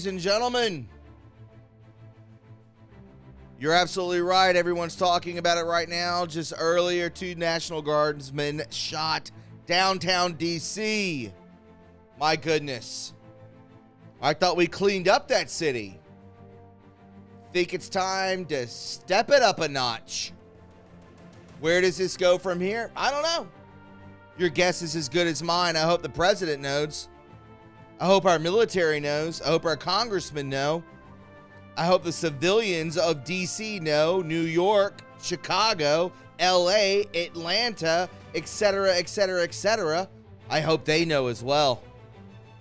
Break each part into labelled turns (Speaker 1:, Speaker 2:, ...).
Speaker 1: and gentlemen. You're absolutely right. Everyone's talking about it right now. Just earlier, 2 National Guardsmen shot downtown D.C. My goodness. I thought we cleaned up that city. Think it's time to step it up a notch. Where does this go from here? I don't know. Your guess is as good as mine. I hope the president knows. I hope our military knows. I hope our congressmen know. I hope the civilians of D.C. know, New York, Chicago, L.A., Atlanta, etc., etc., etc. I hope they know as well.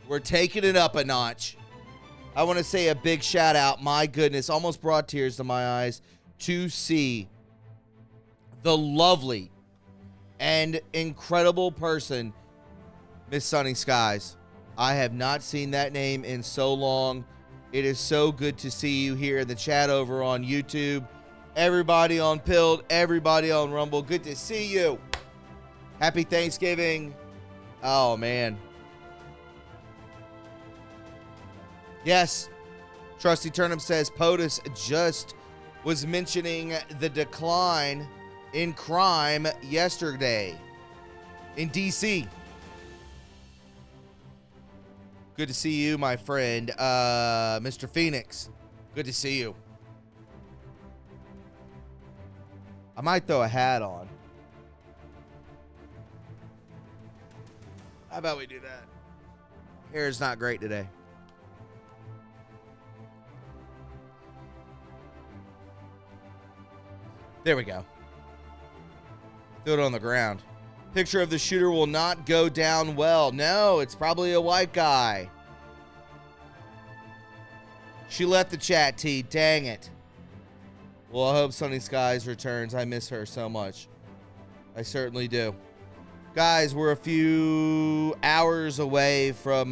Speaker 1: We're taking it up a notch. I want to say a big shout out, my goodness, almost brought tears to my eyes, to see the lovely and incredible person, Miss Sunny Skies. I have not seen that name in so long. It is so good to see you here in the chat over on YouTube. Everybody on Pilled, everybody on Rumble, good to see you. Happy Thanksgiving. Oh, man. Yes, Trusty Turnip says POTUS just was mentioning the decline in crime yesterday in D.C. Good to see you, my friend, Mr. Phoenix. Good to see you. I might throw a hat on. How about we do that? Hair is not great today. There we go. Throw it on the ground. Picture of the shooter will not go down well. No, it's probably a white guy. She left the chat, T. Dang it. Well, I hope Sunny Skies returns. I miss her so much. I certainly do. Guys, we're a few hours away from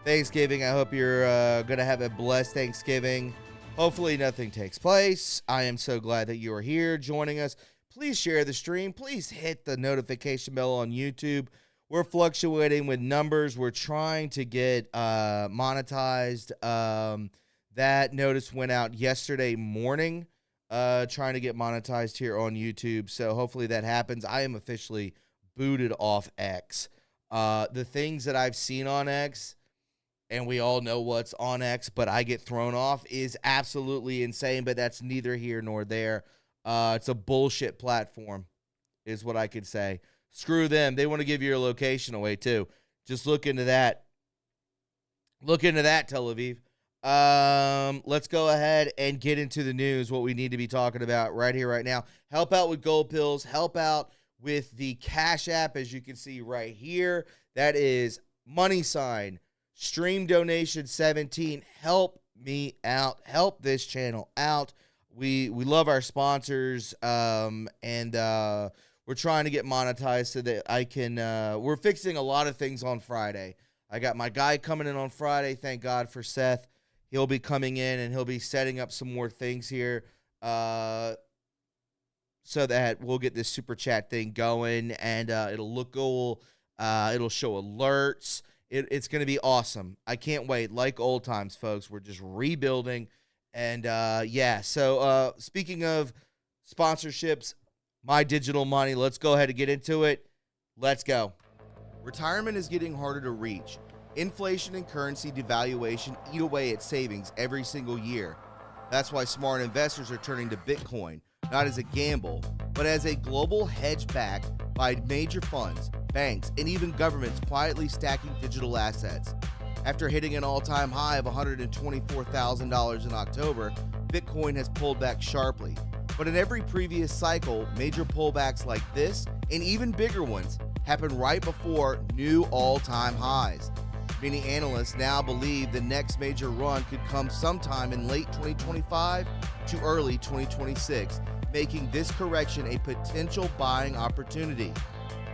Speaker 1: Thanksgiving. I hope you're going to have a blessed Thanksgiving. Hopefully nothing takes place. I am so glad that you are here joining us. Please share the stream. Please hit the notification bell on YouTube. We're fluctuating with numbers. We're trying to get monetized. That notice went out yesterday morning, trying to get monetized here on YouTube. So hopefully that happens. I am officially booted off X. The things that I've seen on X, and we all know what's on X, but I get thrown off, is absolutely insane, but that's neither here nor there. It's a bullshit platform, is what I could say. Screw them. They want to give your location away, too. Just look into that. Look into that, Tel Aviv. Let's go ahead and get into the news, what we need to be talking about right here, right now. Help out with Gold Pills. Help out with the Cash App, as you can see right here. That is $ stream donation 17. Help me out. Help this channel out. We love our sponsors, and we're trying to get monetized so that I can, we're fixing a lot of things on Friday. I got my guy coming in on Friday. Thank God for Seth. He'll be coming in and he'll be setting up some more things here, so that we'll get this super chat thing going, and it'll look cool. It'll show alerts. It's going to be awesome. I can't wait. Like old times, folks. We're just rebuilding. And, yeah, so speaking of sponsorships, My Digital Money, let's go ahead and get into it. Let's go. Retirement is getting harder to reach. Inflation and currency devaluation eat away at savings every single year. That's why smart investors are turning to Bitcoin, not as a gamble, but as a global hedge backed by major funds, banks, and even governments quietly stacking digital assets. After hitting an all-time high of $124,000 in October, Bitcoin has pulled back sharply. But in every previous cycle, major pullbacks like this, and even bigger ones, happen right before new all-time highs. Many analysts now believe the next major run could come sometime in late 2025 to early 2026, making this correction a potential buying opportunity.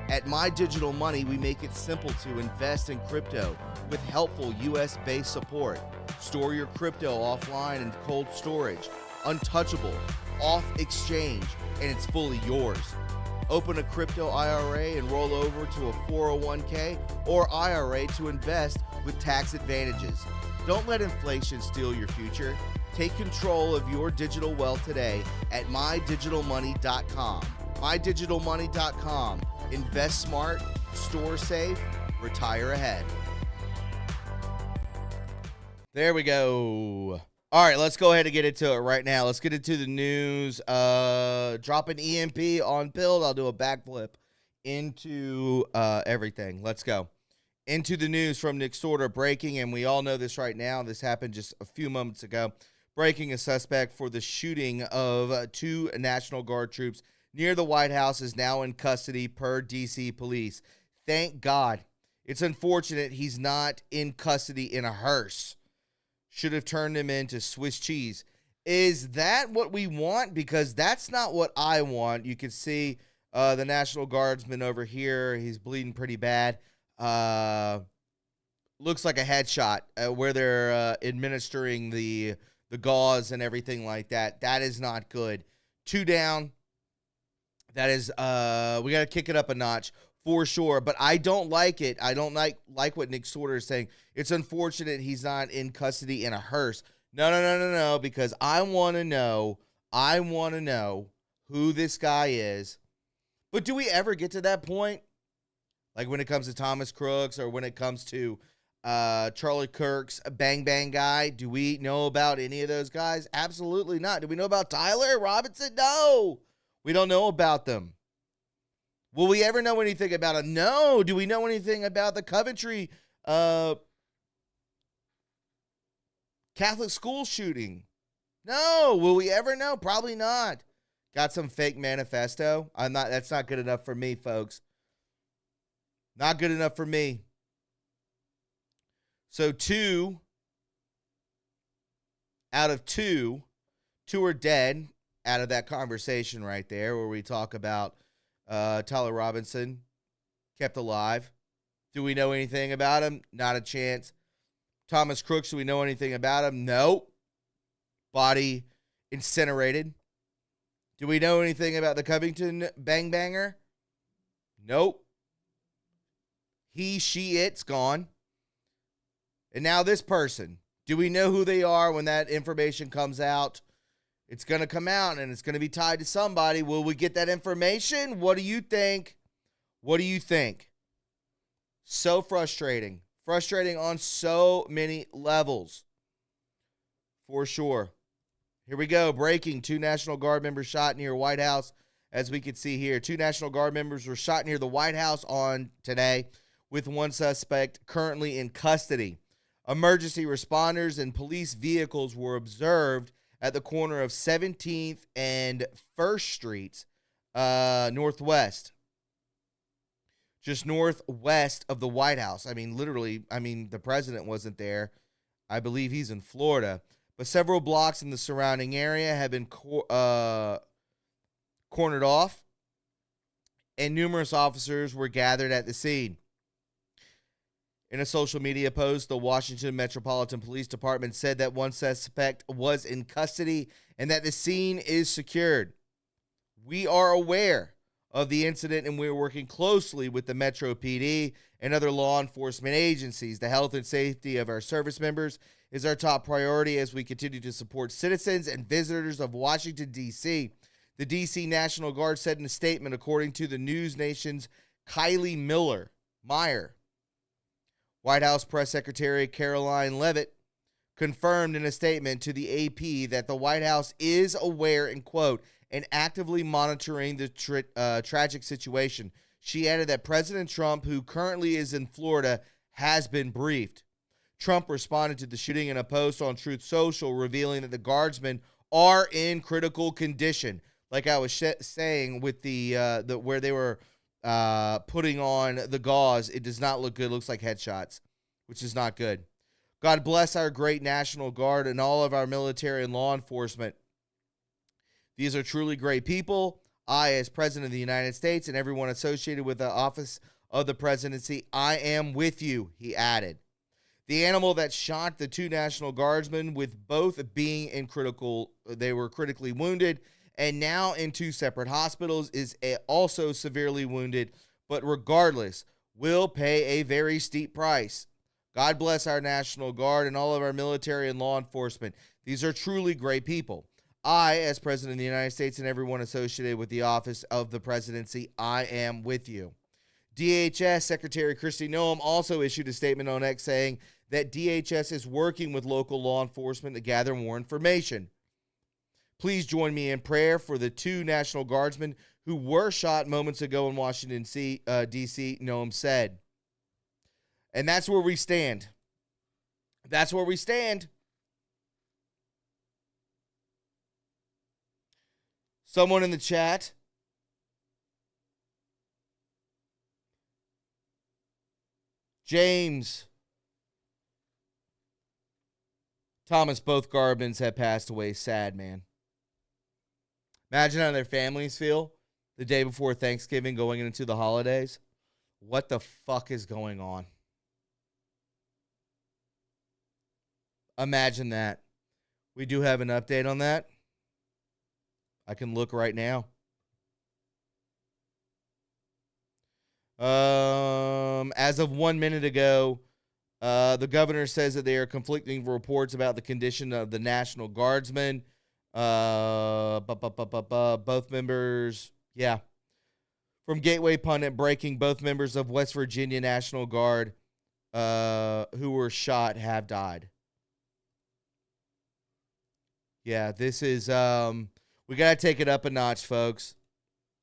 Speaker 1: At My Digital Money, we make it simple to invest in crypto with helpful US-based support. Store your crypto offline in cold storage, untouchable, off exchange, and it's fully yours. Open a crypto IRA and roll over to a 401k or IRA to invest with tax advantages. Don't let inflation steal your future. Take control of your digital wealth today at mydigitalmoney.com. mydigitalmoney.com. Invest smart, store safe, retire ahead. There we go. All right, let's go ahead and get into it right now. Let's get into the news. Drop an EMP on build. I'll do a backflip into everything. Let's go. Into the news from Nick Sorter, breaking, and we all know this right now. This happened just a few moments ago. Breaking, a suspect for the shooting of 2 National Guard troops near the White House is now in custody per D.C. police. Thank God. It's unfortunate he's not in custody in a hearse. Should have turned him into Swiss cheese. Is that what we want? Because that's not what I want. You can see the National Guardsman over here. He's bleeding pretty bad. Looks like a headshot where they're administering the gauze and everything like that. That is not good. 2 down. That is, we got to kick it up a notch for sure. But I don't like it. I don't like what Nick Sorter is saying. It's unfortunate he's not in custody in a hearse. No, because I want to know who this guy is. But do we ever get to that point? Like when it comes to Thomas Crooks or when it comes to Charlie Kirk's Bang Bang guy, do we know about any of those guys? Absolutely not. Do we know about Tyler Robinson? No. We don't know about them. Will we ever know anything about them? No. Do we know anything about the Coventry Catholic school shooting? No. Will we ever know? Probably not. Got some fake manifesto. That's not good enough for me, folks. Not good enough for me. So 2 out of 2 are dead out of that conversation right there where we talk about Tyler Robinson kept alive. Do we know anything about him? Not a chance. Thomas Crooks, do we know anything about him? Nope. Body incinerated. Do we know anything about the Covington Bang Banger? Nope. He, she, it's gone. And now this person. Do we know who they are when that information comes out? It's going to come out and it's going to be tied to somebody. Will we get that information? What do you think? What do you think? So frustrating. Frustrating on so many levels. For sure. Here we go. Breaking. 2 National Guard members shot near White House. As we can see here, 2 National Guard members were shot near the White House on today, with 1 suspect currently in custody. Emergency responders and police vehicles were observed at the corner of 17th and 1st Streets, northwest. Just northwest of the White House. I mean, literally, the president wasn't there. I believe he's in Florida. But several blocks in the surrounding area have been cornered off, and numerous officers were gathered at the scene. In a social media post, the Washington Metropolitan Police Department said that 1 suspect was in custody and that the scene is secured. We are aware of the incident and we are working closely with the Metro PD and other law enforcement agencies. The health and safety of our service members is our top priority as we continue to support citizens and visitors of Washington, D.C. The D.C. National Guard said in a statement, according to the News Nation's Kylie Meyer. White House Press Secretary Caroline Leavitt confirmed in a statement to the AP that the White House is aware, and quote, and actively monitoring the tragic situation. She added that President Trump, who currently is in Florida, has been briefed. Trump responded to the shooting in a post on Truth Social, revealing that the guardsmen are in critical condition. Like I was saying with the where they were putting on the gauze, it does not look good. It looks like headshots, which is not good. God bless our great National Guard and all of our military and law enforcement. These are truly great people. I, as President of the United States, and everyone associated with the office of the presidency, I am with you, he added. The animal that shot the 2 National Guardsmen, with both being in they were critically wounded, and now in 2 separate hospitals, is also severely wounded, but regardless, will pay a very steep price. God bless our National Guard and all of our military and law enforcement. These are truly great people. I, as President of the United States, and everyone associated with the office of the presidency, I am with you. DHS Secretary Kristi Noem also issued a statement on X saying that DHS is working with local law enforcement to gather more information. Please join me in prayer for the 2 National Guardsmen who were shot moments ago in Washington, D.C., Noem said. And that's where we stand. That's where we stand. Someone in the chat. James. Thomas, both Garbins have passed away. Sad, man. Imagine how their families feel the day before Thanksgiving going into the holidays. What the fuck is going on? Imagine that. We do have an update on that. I can look right now. As of 1 minute ago, the governor says that there are conflicting reports about the condition of the National Guardsmen. Both members, yeah. From Gateway Pundit, breaking, both members of West Virginia National Guard who were shot have died. Yeah, this is, we got to take it up a notch, folks.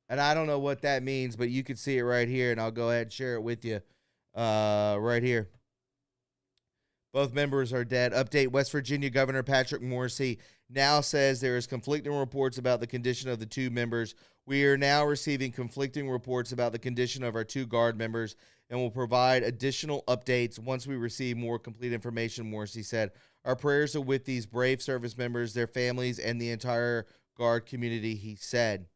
Speaker 1: And I don't know what that means, but you can see it right here, and I'll go ahead and share it with you right here. Both members are dead. Update, West Virginia Governor Patrick Morrisey now says there is conflicting reports about the condition of the 2 members. We are now receiving conflicting reports about the condition of our 2 Guard members and will provide additional updates once we receive more complete information, Morrisey said. Our prayers are with these brave service members, their families, and the entire Guard community, he said.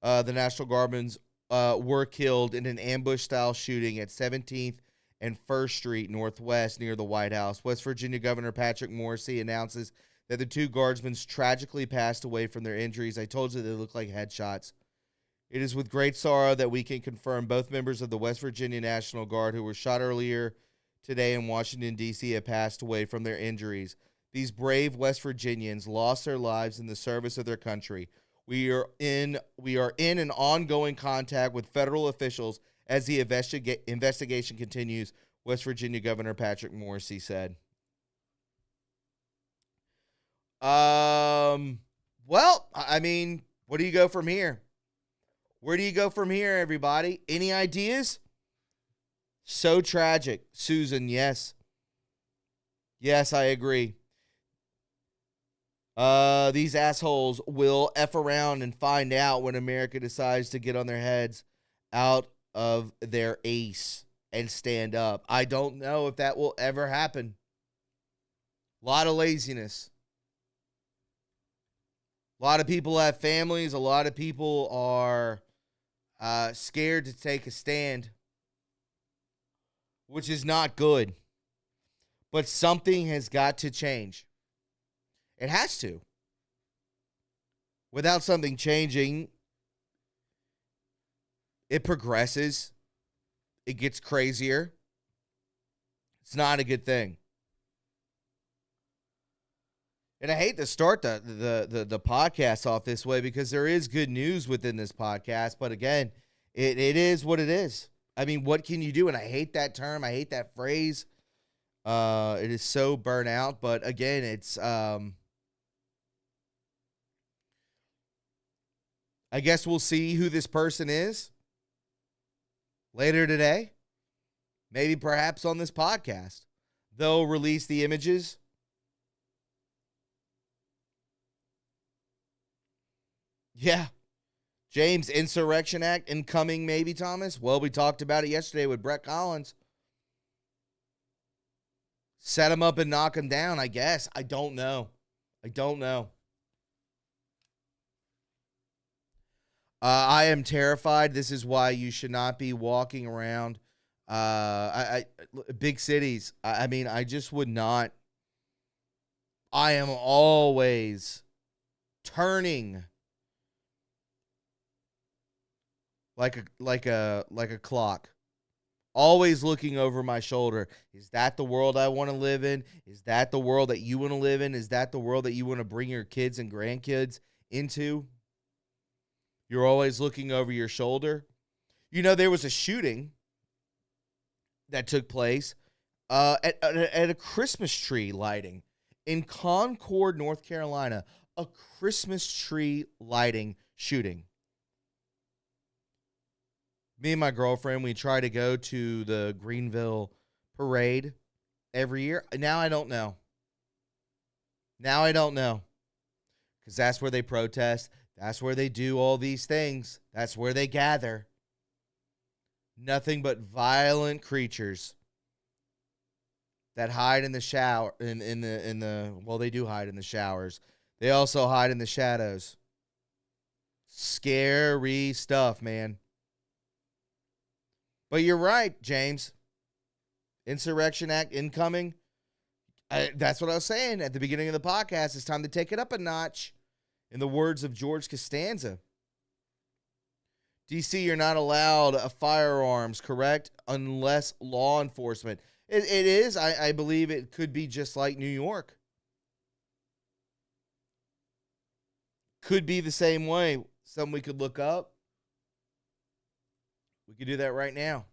Speaker 1: The National Guardsmen were killed in an ambush-style shooting at 17th and 1st Street Northwest near the White House. West Virginia Governor Patrick Morrisey announces that the 2 Guardsmen tragically passed away from their injuries. I told you they look like headshots. It is with great sorrow that we can confirm both members of the West Virginia National Guard who were shot earlier today in Washington, D.C. have passed away from their injuries. These brave West Virginians lost their lives in the service of their country. We are in an ongoing contact with federal officials as the investigation continues, West Virginia Governor Patrick Morrisey said. Well, I mean, where do you go from here? Where do you go from here, everybody? Any ideas? So tragic. Susan, yes. Yes, I agree. These assholes will F around and find out when America decides to get on their heads out of their ace and stand up. I don't know if that will ever happen. A lot of laziness. A lot of people have families. A lot of people are scared to take a stand, which is not good. But something has got to change. It has to. Without something changing, it progresses. It gets crazier. It's not a good thing. And I hate to start the podcast off this way because there is good news within this podcast. But again, it is what it is. I mean, what can you do? And I hate that term. I hate that phrase. It is so burnt out. But again, it's... I guess we'll see who this person is later today. Maybe perhaps on this podcast. They'll release the images. Yeah. James, Insurrection Act incoming maybe, Thomas? Well, we talked about it yesterday with Brett Collins. Set him up and knock him down, I guess. I don't know. I am terrified. This is why you should not be walking around big cities. I mean, I just would not. I am always turning like a clock. Always looking over my shoulder. Is that the world I want to live in? Is that the world that you want to live in? Is that the world that you want to bring your kids and grandkids into? You're always looking over your shoulder. You know, there was a shooting that took place at a Christmas tree lighting in Concord, North Carolina. A Christmas tree lighting shooting. Me and my girlfriend, we try to go to the Greenville parade every year. Now I don't know. Because that's where they protest. That's where they do all these things. That's where they gather. Nothing but violent creatures that hide in the shower. Well, they do hide in the showers. They also hide in the shadows. Scary stuff, man. But you're right, James. Insurrection Act incoming. That's what I was saying at the beginning of the podcast. It's time to take it up a notch. In the words of George Costanza. DC, you're not allowed firearms, correct? Unless law enforcement. It is. I believe it could be just like New York. Could be the same way. Something we could look up. We could do that right now.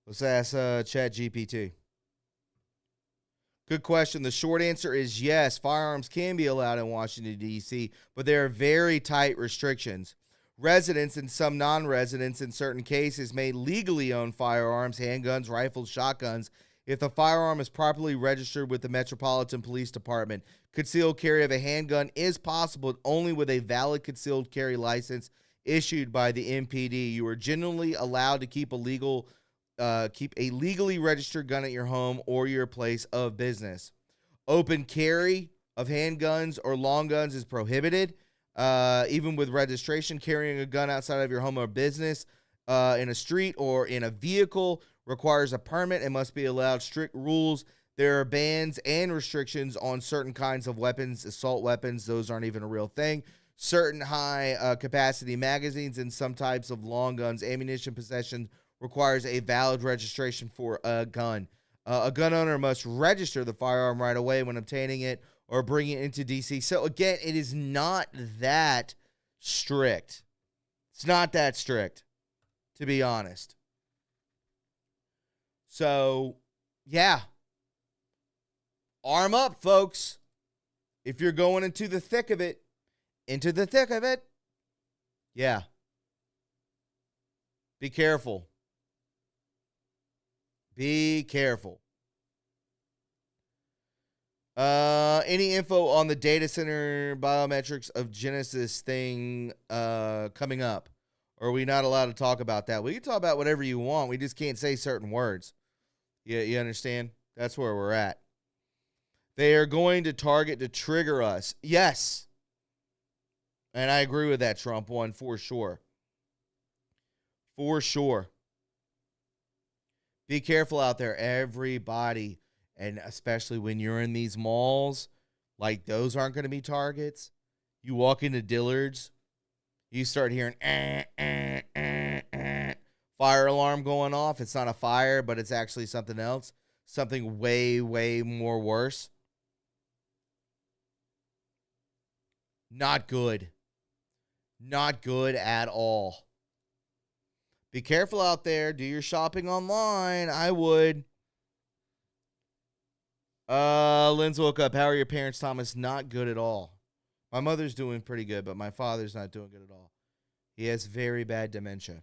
Speaker 1: Let's ask ChatGPT. Good question. The short answer is yes. Firearms can be allowed in Washington, D.C., but there are very tight restrictions. Residents and some non-residents in certain cases may legally own firearms, handguns, rifles, shotguns, if the firearm is properly registered with the Metropolitan Police Department. Concealed carry of a handgun is possible only with a valid concealed carry license issued by the MPD. You are generally allowed to keep a legally registered gun at your home or your place of business. Open carry of handguns or long guns is prohibited. Even with registration, carrying a gun outside of your home or business in a street or in a vehicle requires a permit and must be allowed. Strict rules. There are bans and restrictions on certain kinds of weapons, assault weapons. Those aren't even a real thing. Certain high capacity magazines and some types of long guns. Ammunition possession requires a valid registration for a gun. A gun owner must register the firearm right away when obtaining it or bringing it into D.C. So, again, it is not that strict. It's not that strict, to be honest. So, yeah. Arm up, folks. If you're going into the thick of it. Yeah. Be careful. Be careful. Any info on the data center biometrics of Genesis thing coming up? Or are we not allowed to talk about that? We can talk about whatever you want. We just can't say certain words. You understand? That's where we're at. They are going to target to trigger us. Yes. And I agree with that, Trump one, for sure. For sure. Be careful out there, everybody. And especially when you're in these malls, like those aren't going to be targets. You walk into Dillard's, you start hearing fire alarm going off. It's not a fire, but it's actually something else. Something way, way more worse. Not good. Not good at all. Be careful out there. Do your shopping online. I would. Lynn's woke up. How are your parents, Thomas? Not good at all. My mother's doing pretty good, but my father's not doing good at all. He has very bad dementia.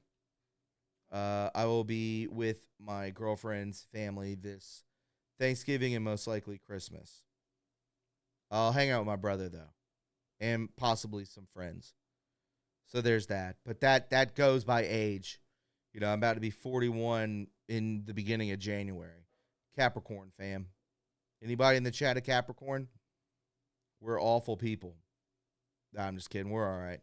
Speaker 1: I will be with my girlfriend's family this Thanksgiving and most likely Christmas. I'll hang out with my brother, though, and possibly some friends. So there's that. But that goes by age. You know, I'm about to be 41 in the beginning of January. Capricorn, fam. Anybody in the chat a Capricorn? We're awful people. Nah, I'm just kidding. We're all right.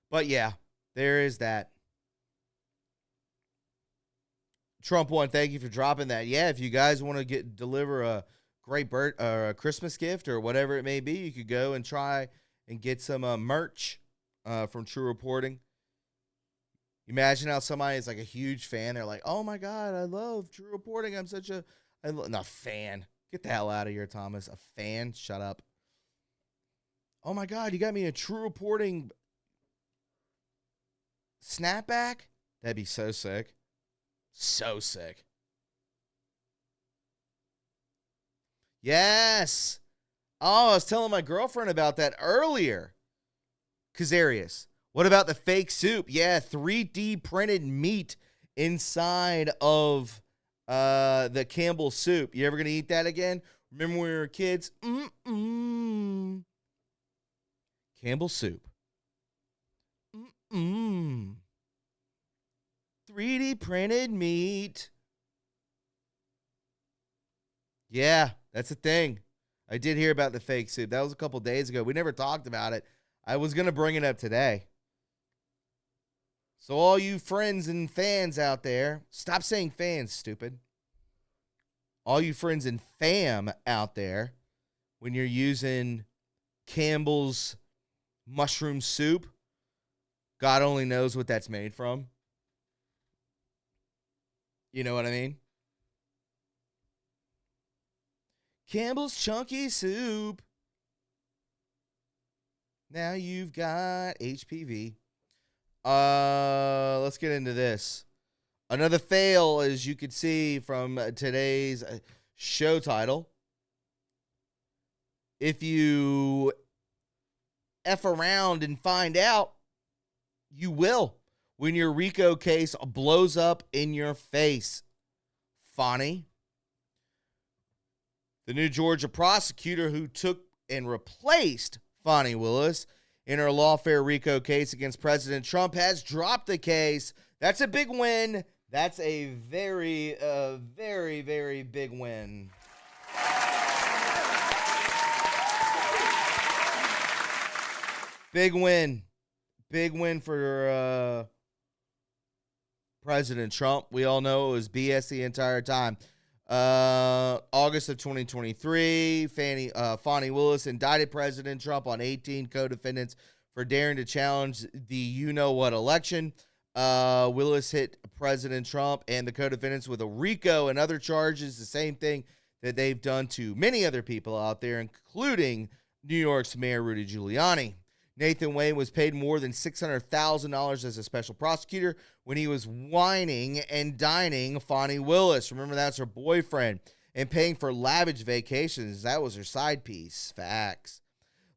Speaker 1: But yeah, there is that. Trump one, thank you for dropping that. Yeah, if you guys want to deliver a great a Christmas gift or whatever it may be, you could go and try and get some merch from TRU Reporting. Imagine how somebody is like a huge fan. They're like, "Oh my God, I love TRU Reporting. I'm such a not fan. Get the hell out of here, Thomas. A fan? Shut up. Oh my God, you got me a TRU Reporting snapback? That'd be so sick. So sick. Yes. Oh, I was telling my girlfriend about that earlier. Kazarius. What about the fake soup? Yeah, 3D printed meat inside of the Campbell's soup. You ever going to eat that again? Remember when we were kids? Campbell's soup. 3D printed meat. Yeah, that's a thing. I did hear about the fake soup. That was a couple days ago. We never talked about it. I was going to bring it up today. So all you friends and fans out there, stop saying fans, stupid. All you friends and fam out there, when you're using Campbell's mushroom soup, God only knows what that's made from. You know what I mean? Campbell's chunky soup. Now you've got HPV. Let's get into this. Another fail, as you could see from today's show title. If you F around and find out, you will when your RICO case blows up in your face. Fani, the new Georgia prosecutor who took and replaced Fani Willis in her lawfare RICO case against President Trump, has dropped the case. That's a big win. That's a very, very, very big win. Big win. Big win for President Trump. We all know it was BS the entire time. August of 2023, Fani Willis indicted President Trump on 18 co-defendants for daring to challenge the you-know-what election. Willis hit President Trump and the co-defendants with a RICO and other charges, the same thing that they've done to many other people out there, including New York's Mayor Rudy Giuliani. Nathan Wayne was paid more than $600,000 as a special prosecutor when he was whining and dining Fani Willis. Remember, that's her boyfriend. And paying for lavish vacations. That was her side piece. Facts.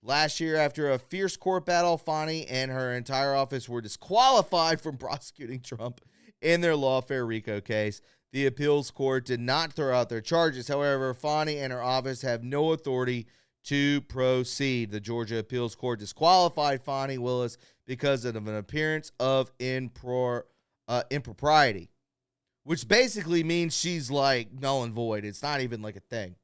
Speaker 1: Last year, after a fierce court battle, Fani and her entire office were disqualified from prosecuting Trump in their lawfare RICO case. The appeals court did not throw out their charges. However, Fani and her office have no authority to proceed. The Georgia Appeals Court disqualified Fani Willis because of an appearance of impropriety, which basically means she's like null and void. It's not even like a thing.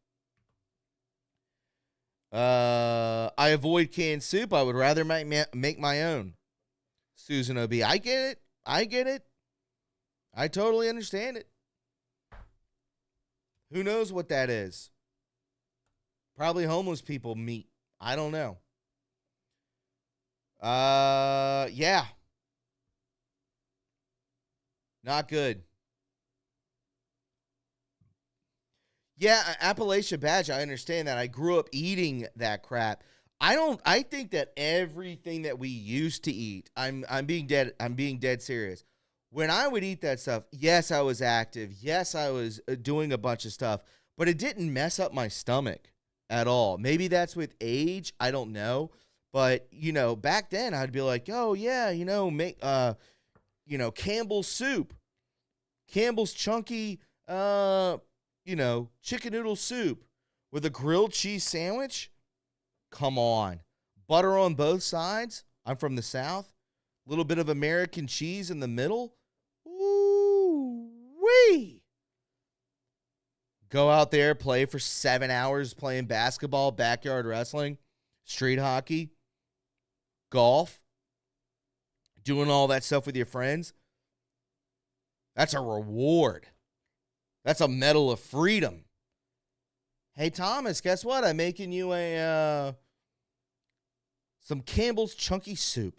Speaker 1: I avoid canned soup. I would rather make my own. Susan O.B. I get it. I totally understand it. Who knows what that is? Probably homeless people meat. I don't know. Yeah. Not good. Yeah, Appalachian Badge, I understand that. I grew up eating that crap. I think that everything that we used to eat, I'm being dead serious. When I would eat that stuff, yes, I was active. Yes, I was doing a bunch of stuff, but it didn't mess up my stomach at all. Maybe that's with age. I don't know. But, back then I'd be like, oh, yeah, make, Campbell's soup. Campbell's chunky, chicken noodle soup with a grilled cheese sandwich. Come on. Butter on both sides. I'm from the South. A little bit of American cheese in the middle. Ooh-wee. Go out there, play for 7 hours playing basketball, backyard wrestling, street hockey, golf, doing all that stuff with your friends. That's a reward. That's a medal of freedom. Hey, Thomas, guess what? I'm making you some Campbell's Chunky Soup.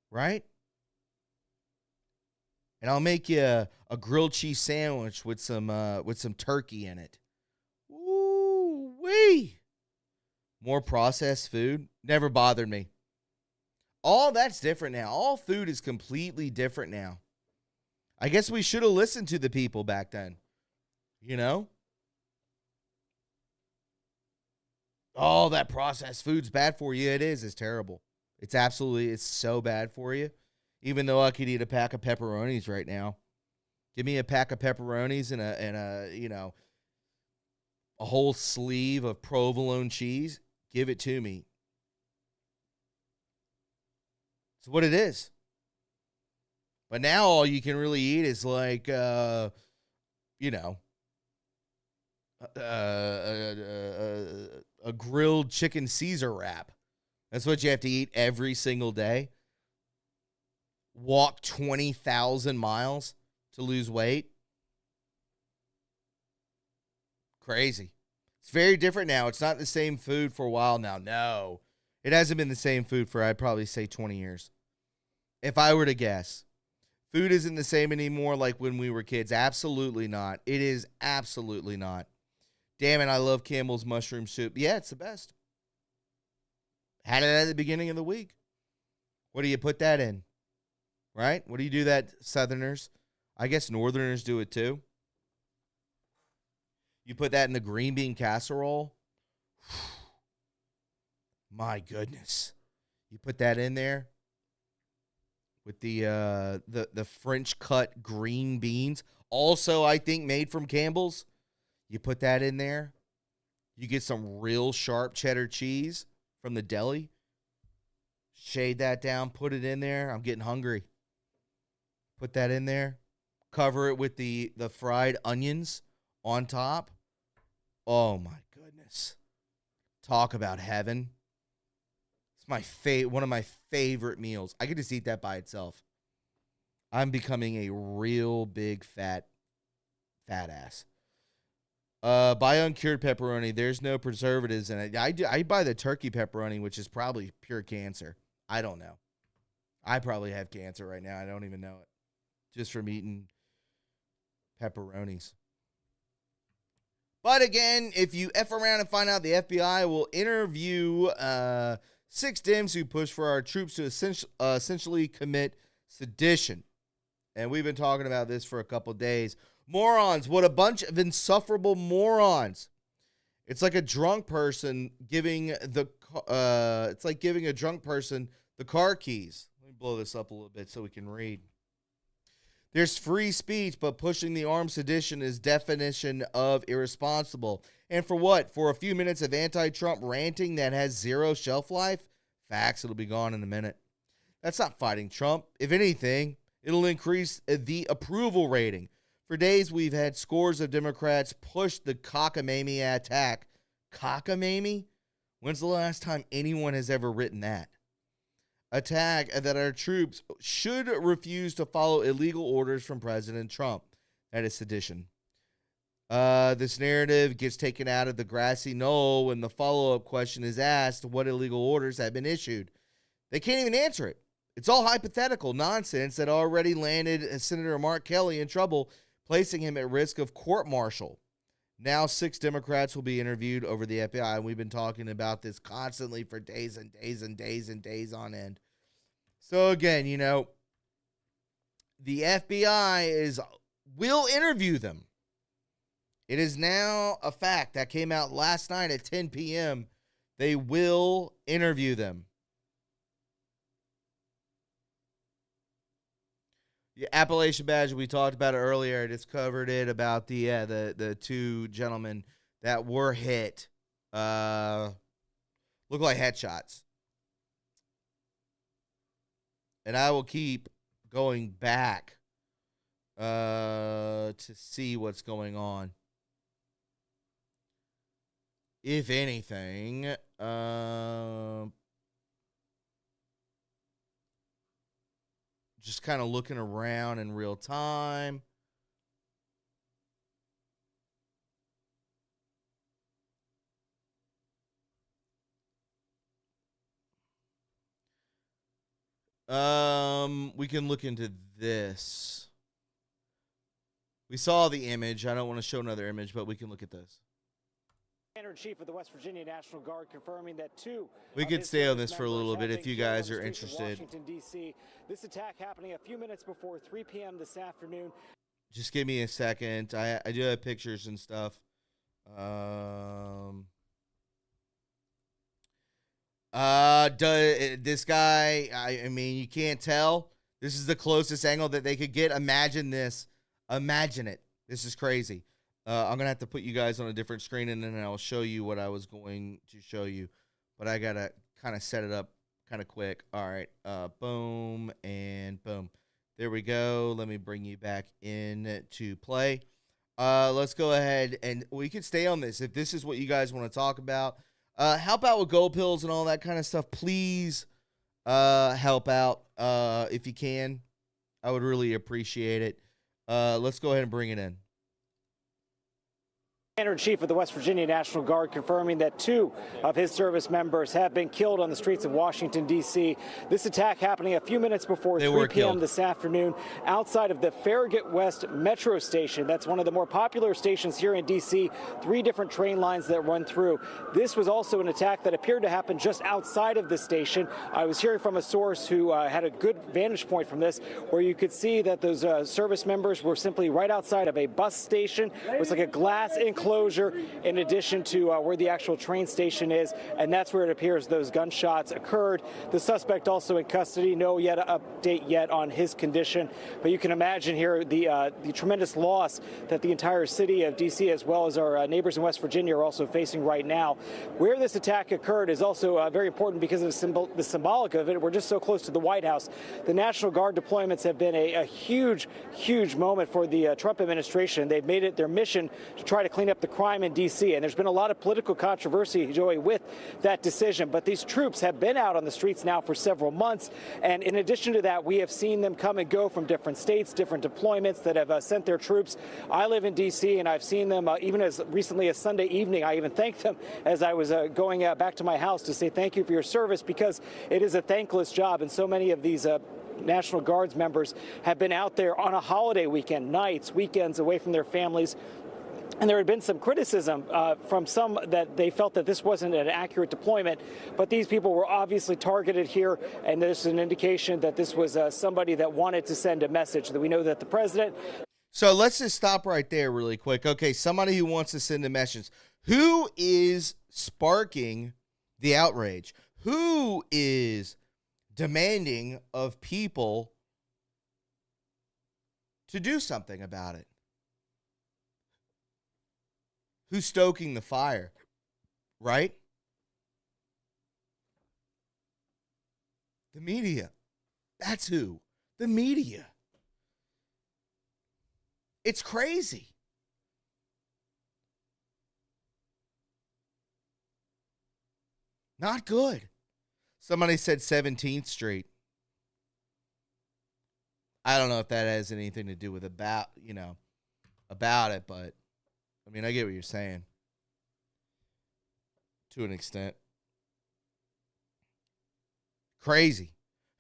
Speaker 1: Right? And I'll make you a grilled cheese sandwich with some turkey in it. Ooh-wee. More processed food never bothered me. All that's different now. All food is completely different now. I guess we should have listened to the people back then. You know? Oh, that processed food's bad for you. It is. It's terrible. It's so bad for you. Even though I could eat a pack of pepperonis right now. Give me a pack of pepperonis and a whole sleeve of provolone cheese. Give it to me. It's what it is. But now all you can really eat is like, a grilled chicken Caesar wrap. That's what you have to eat every single day. Walk 20,000 miles to lose weight. Crazy. It's very different now. It's not the same food for a while now. No. It hasn't been the same food for, I'd probably say, 20 years. If I were to guess. Food isn't the same anymore like when we were kids. Absolutely not. It is absolutely not. Damn it, I love Campbell's mushroom soup. Yeah, it's the best. Had it at the beginning of the week. What do you put that in? Right? What do you do that, Southerners? I guess Northerners do it too. You put that in the green bean casserole. My goodness. You put that in there with the French cut green beans. Also, I think made from Campbell's. You put that in there. You get some real sharp cheddar cheese from the deli. Shade that down. Put it in there. I'm getting hungry. Put that in there. Cover it with the fried onions on top. Oh, my goodness. Talk about heaven. It's one of my favorite meals. I could just eat that by itself. I'm becoming a real big fat ass. Buy uncured pepperoni. There's no preservatives in it. I buy the turkey pepperoni, which is probably pure cancer. I don't know. I probably have cancer right now. I don't even know it. Just from eating pepperonis. But again, if you F around and find out the FBI will interview 6 Dems who push for our troops to essentially commit sedition. And we've been talking about this for a couple days. Morons. What a bunch of insufferable morons. It's like a drunk person giving the car keys. Let me blow this up a little bit so we can read. There's free speech, but pushing the armed sedition is definition of irresponsible. And for what? For a few minutes of anti-Trump ranting that has zero shelf life? Facts, it'll be gone in a minute. That's not fighting Trump. If anything, it'll increase the approval rating. For days, we've had scores of Democrats push the cockamamie attack. Cockamamie? When's the last time anyone has ever written that? Attack that our troops should refuse to follow illegal orders from President Trump. That is sedition. This narrative gets taken out of the grassy knoll when the follow-up question is asked what illegal orders have been issued. They can't even answer it. It's all hypothetical nonsense that already landed Senator Mark Kelly in trouble, placing him at risk of court-martial. Now 6 Democrats will be interviewed over the FBI, and we've been talking about this constantly for days and days and days and days on end. So again, the FBI will interview them. It is now a fact that came out last night at 10 p.m. They will interview them. The Appalachian Badge, we talked about it earlier. I just covered it about the 2 gentlemen that were hit. Look like headshots. And I will keep going back to see what's going on. If anything, just kind of looking around in real time. We can look into this. We saw the image. I don't want to show another image, but we can look at this.
Speaker 2: Commander-in-Chief of the West Virginia National Guard confirming that two.
Speaker 1: We could stay on this for a little bit if you guys are interested.
Speaker 2: Washington, D.C. This attack happening a few minutes before 3 p.m. this afternoon.
Speaker 1: Just give me a second. I do have pictures and stuff. This guy, I mean, you can't tell. This is the closest angle that they could get. Imagine this. Imagine it. This is crazy. I'm going to have to put you guys on a different screen, and then I'll show you what I was going to show you. But I got to kind of set it up kind of quick. All right. Boom and boom. There we go. Let me bring you back in to play. Let's go ahead, and we can stay on this. If this is what you guys want to talk about, help out with gold pills and all that kind of stuff. Please help out if you can. I would really appreciate it. Let's go ahead and bring it in.
Speaker 2: Commander-in-Chief of the West Virginia National Guard confirming that two of his service members have been killed on the streets of Washington, D.C. This attack happening a few minutes before 3 p.m. this afternoon outside of the Farragut West Metro Station. That's one of the more popular stations here in D.C., 3 different train lines that run through. This was also an attack that appeared to happen just outside of the station. I was hearing from a source who had a good vantage point from this, where you could see that those service members were simply right outside of a bus station. It was like a glass enclosure in addition to where the actual train station is, and that's where it appears those gunshots occurred. The suspect also in custody. No update yet on his condition, but you can imagine here the tremendous loss that the entire city of D.C. as well as our neighbors in West Virginia are also facing right now. Where this attack occurred is also very important because of the symbolic of it. We're just so close to the White House. The National Guard deployments have been a huge moment for the Trump administration. They've made it their mission to try to clean up the crime in D.C., and there's been a lot of political controversy, Joey, with that decision. But these troops have been out on the streets now for several months, and in addition to that, we have seen them come and go from different states, different deployments that have sent their troops. I live in D.C., and I've seen them even as recently as Sunday evening. I even thanked them as I was going back to my house to say thank you for your service, because it is a thankless job, and so many of these National Guards members have been out there on a holiday weekend, nights, weekends, away from their families. And there had been some criticism from some that they felt that this wasn't an accurate deployment, but these people were obviously targeted here, and there's an indication that this was somebody that wanted to send a message, that we know that the president...
Speaker 1: So let's just stop right there really quick. Okay, somebody who wants to send a message. Who is sparking the outrage? Who is demanding of people to do something about it? Who's stoking the fire, right? The media. That's who. The media. It's crazy. Not good. Somebody said 17th Street. I don't know if that has anything to do with about it, but I mean, I get what you're saying to an extent. Crazy.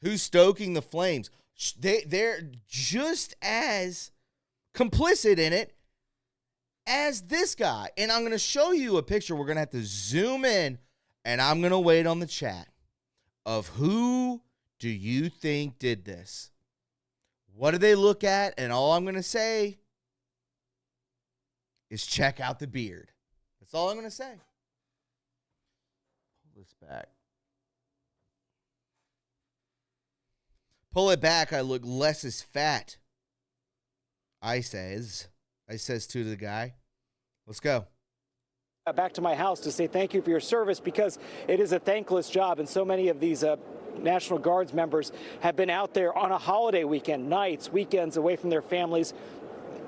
Speaker 1: Who's stoking the flames? They're just as complicit in it as this guy. And I'm going to show you a picture. We're going to have to zoom in, and I'm going to wait on the chat of who do you think did this? What do they look at? And all I'm going to say is check out the beard. That's all I'm going to say. Pull this back. Pull it back. I look less as fat. I says to the guy. Let's go.
Speaker 2: Back to my house to say thank you for your service, because it is a thankless job, and so many of these National Guards members have been out there on a holiday weekend, nights, weekends away from their families.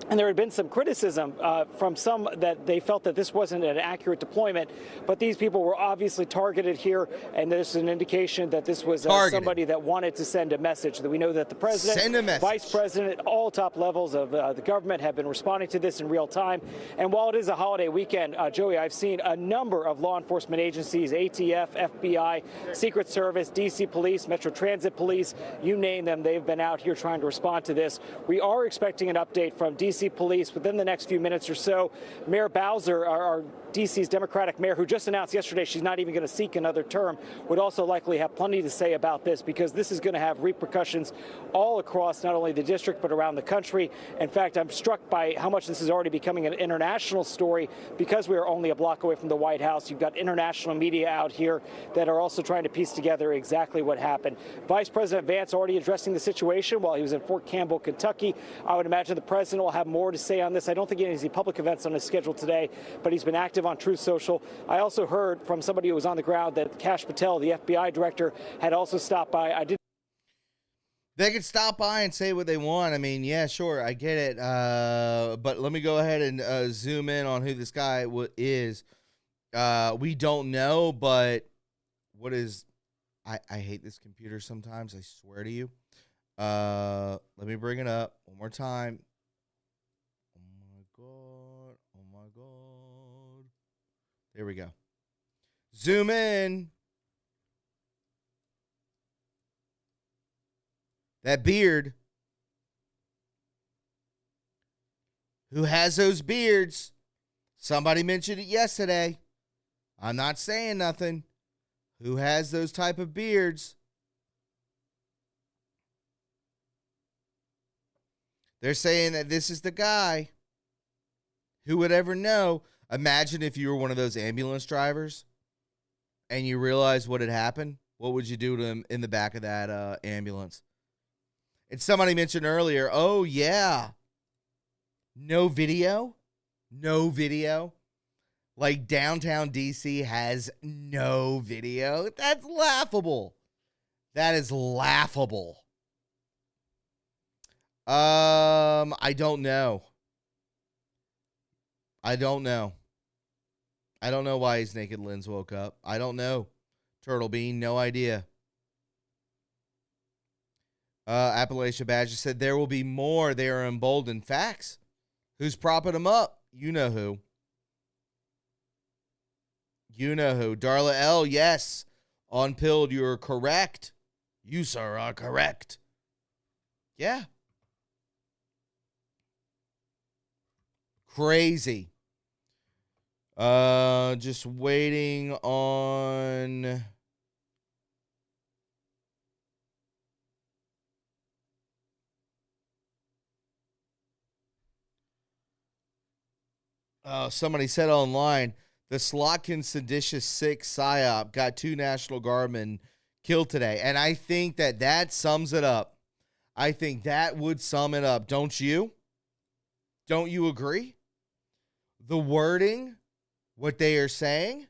Speaker 2: And there had been some criticism from some that they felt that this wasn't an accurate deployment, but these people were obviously targeted here, and there's an indication that this was somebody that wanted to send a message. That we know that the president, vice president, all top levels of the government have been responding to this in real time. And while it is a holiday weekend, Joey, I've seen a number of law enforcement agencies, ATF, FBI, Secret Service, DC Police, Metro Transit Police, you name them, they've been out here trying to respond to this. We are expecting an update from DC Police within the next few minutes or so. Mayor Bowser, our DC's Democratic mayor, who just announced yesterday she's not even going to seek another term, would also likely have plenty to say about this, because this is going to have repercussions all across not only the district but around the country. In fact, I'm struck by how much this is already becoming an international story, because we are only a block away from the White House. You've got international media out here that are also trying to piece together exactly what happened. Vice President Vance already addressing the situation while he was in Fort Campbell, Kentucky. I would imagine the president will have more to say on this. I don't think he has any public events on his schedule today, but he's been active on Truth Social. I also heard from somebody who was on the ground that Kash Patel, the FBI director, had also stopped by.
Speaker 1: They could stop by and say what they want. I mean, yeah, sure, I get it. But let me go ahead and zoom in on who this guy is. We don't know, but what is... I hate this computer sometimes, I swear to you. Let me bring it up one more time. Oh my God. There we go. Zoom in. That beard. Who has those beards? Somebody mentioned it yesterday. I'm not saying nothing. Who has those type of beards? They're saying that this is the guy. Who would ever know? Imagine if you were one of those ambulance drivers and you realized what had happened. What would you do to him in the back of that ambulance? And somebody mentioned earlier, oh, yeah, no video? No video? Like downtown D.C. has no video? That's laughable. That is laughable. I don't know. I don't know why his naked lens woke up. I don't know. Turtle Bean, no idea. Appalachia Badger said there will be more. They are emboldened. Facts. Who's propping them up? You know who. You know who. Darla L, yes. On Pilled, you're correct. You, sir, are correct. Yeah. Crazy. Just waiting on... somebody said online, the Slotkin Seditious 6 PSYOP got 2 National Guardmen killed today. And I think that sums it up. I think that would sum it up. Don't you? Don't you agree? The wording, what they are saying.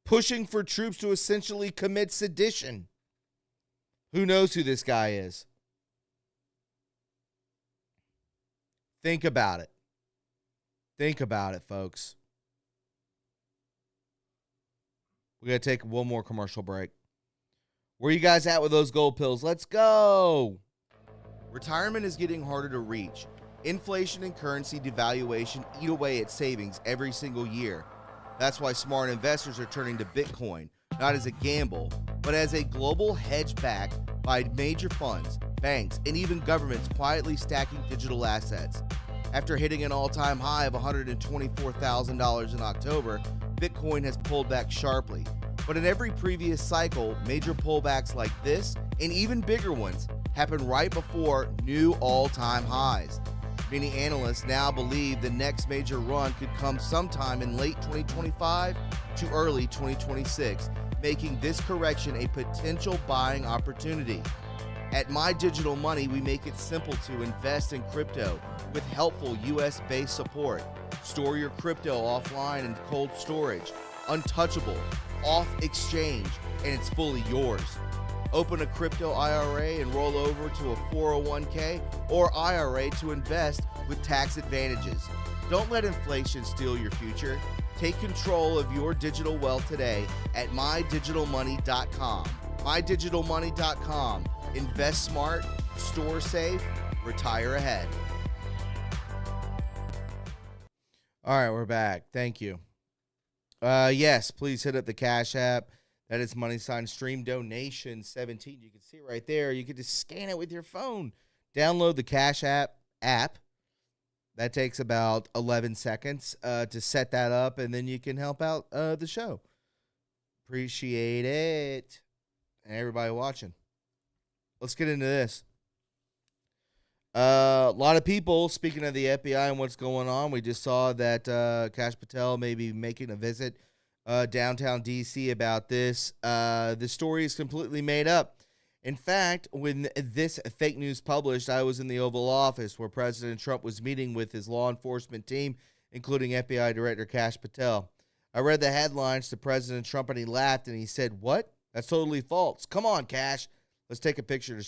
Speaker 1: Pushing for troops to essentially commit sedition. Who knows who this guy is? Think about it. Think about it, folks. We got to take one more commercial break. Where you guys at with those gold pills? Let's go. Retirement is getting harder to reach. Inflation and currency devaluation eat away at savings every single year. That's why smart investors are turning to Bitcoin, not as a gamble, but as a global hedge backed by major funds, banks, and even governments quietly stacking digital assets. After hitting an all-time high of $124,000 in October, Bitcoin has pulled back sharply. But in every previous cycle, major pullbacks like this, and even bigger ones, happen right before new all-time highs. Many analysts now believe the next major run could come sometime in late 2025 to early 2026, making this correction a potential buying opportunity. At My Digital Money, we make it simple to invest in crypto with helpful US-based support. Store your crypto offline in cold storage, untouchable, off exchange, and it's fully yours. Open a crypto IRA and roll over to a 401k or IRA to invest with tax advantages. Don't let inflation steal your future. Take control of your digital wealth today at mydigitalmoney.com. mydigitalmoney.com. Invest smart, store safe, retire ahead. All right, we're back. Thank you. Yes, please hit up the Cash App. That is #stream donation 17. You can see it right there. You can just scan it with your phone. Download the Cash App. That takes about 11 seconds to set that up, and then you can help out the show. Appreciate it. And everybody watching. Let's get into this. A lot of people, speaking of the FBI and what's going on, we just saw that Kash Patel may be making a visit downtown D.C. about this. The story is completely made up. In fact, when this fake news published, I was in the Oval Office where President Trump was meeting with his law enforcement team, including FBI Director Kash Patel. I read the headlines to President Trump, and he laughed, and he said, "What? That's totally false. Come on, Kash. Let's take a picture to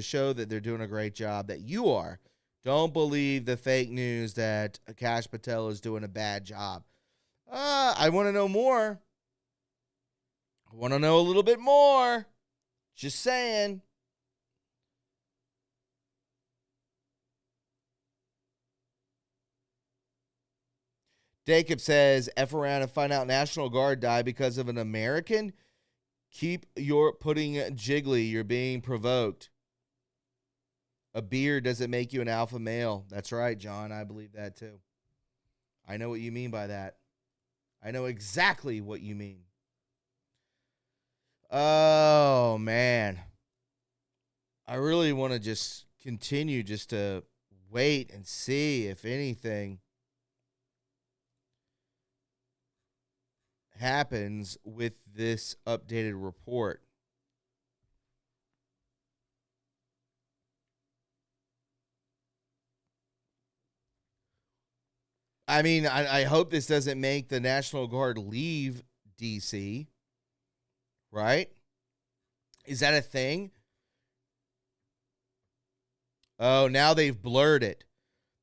Speaker 1: show that they're doing a great job, that you are. Don't believe the fake news that Kash Patel is doing a bad job." I want to know more. I want to know a little bit more. Just saying. Jacob says, F around and find out National Guard died because of an American. Keep your pudding jiggly. You're being provoked. A beard doesn't make you an alpha male. That's right, John. I believe that too. I know what you mean by that. I know exactly what you mean. Oh, man. I really want to just continue just to wait and see if anything happens with this updated report. I mean, I hope this doesn't make the National Guard leave D.C., right? Is that a thing? Oh, now they've blurred it.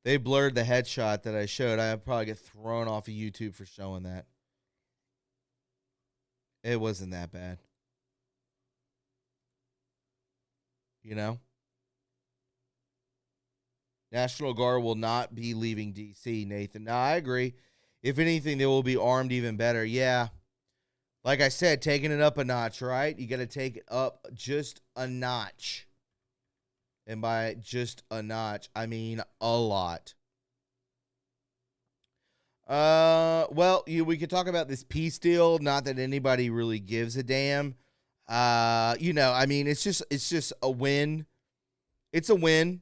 Speaker 1: They blurred the headshot that I showed. I'll probably get thrown off of YouTube for showing that. It wasn't that bad. You know? National Guard will not be leaving D.C., Nathan. No, I agree. If anything, they will be armed even better. Yeah. Like I said, taking it up a notch, right? You got to take it up just a notch. And by just a notch, I mean a lot. Well, we could talk about this peace deal. Not that anybody really gives a damn. I mean, it's just a win. It's a win.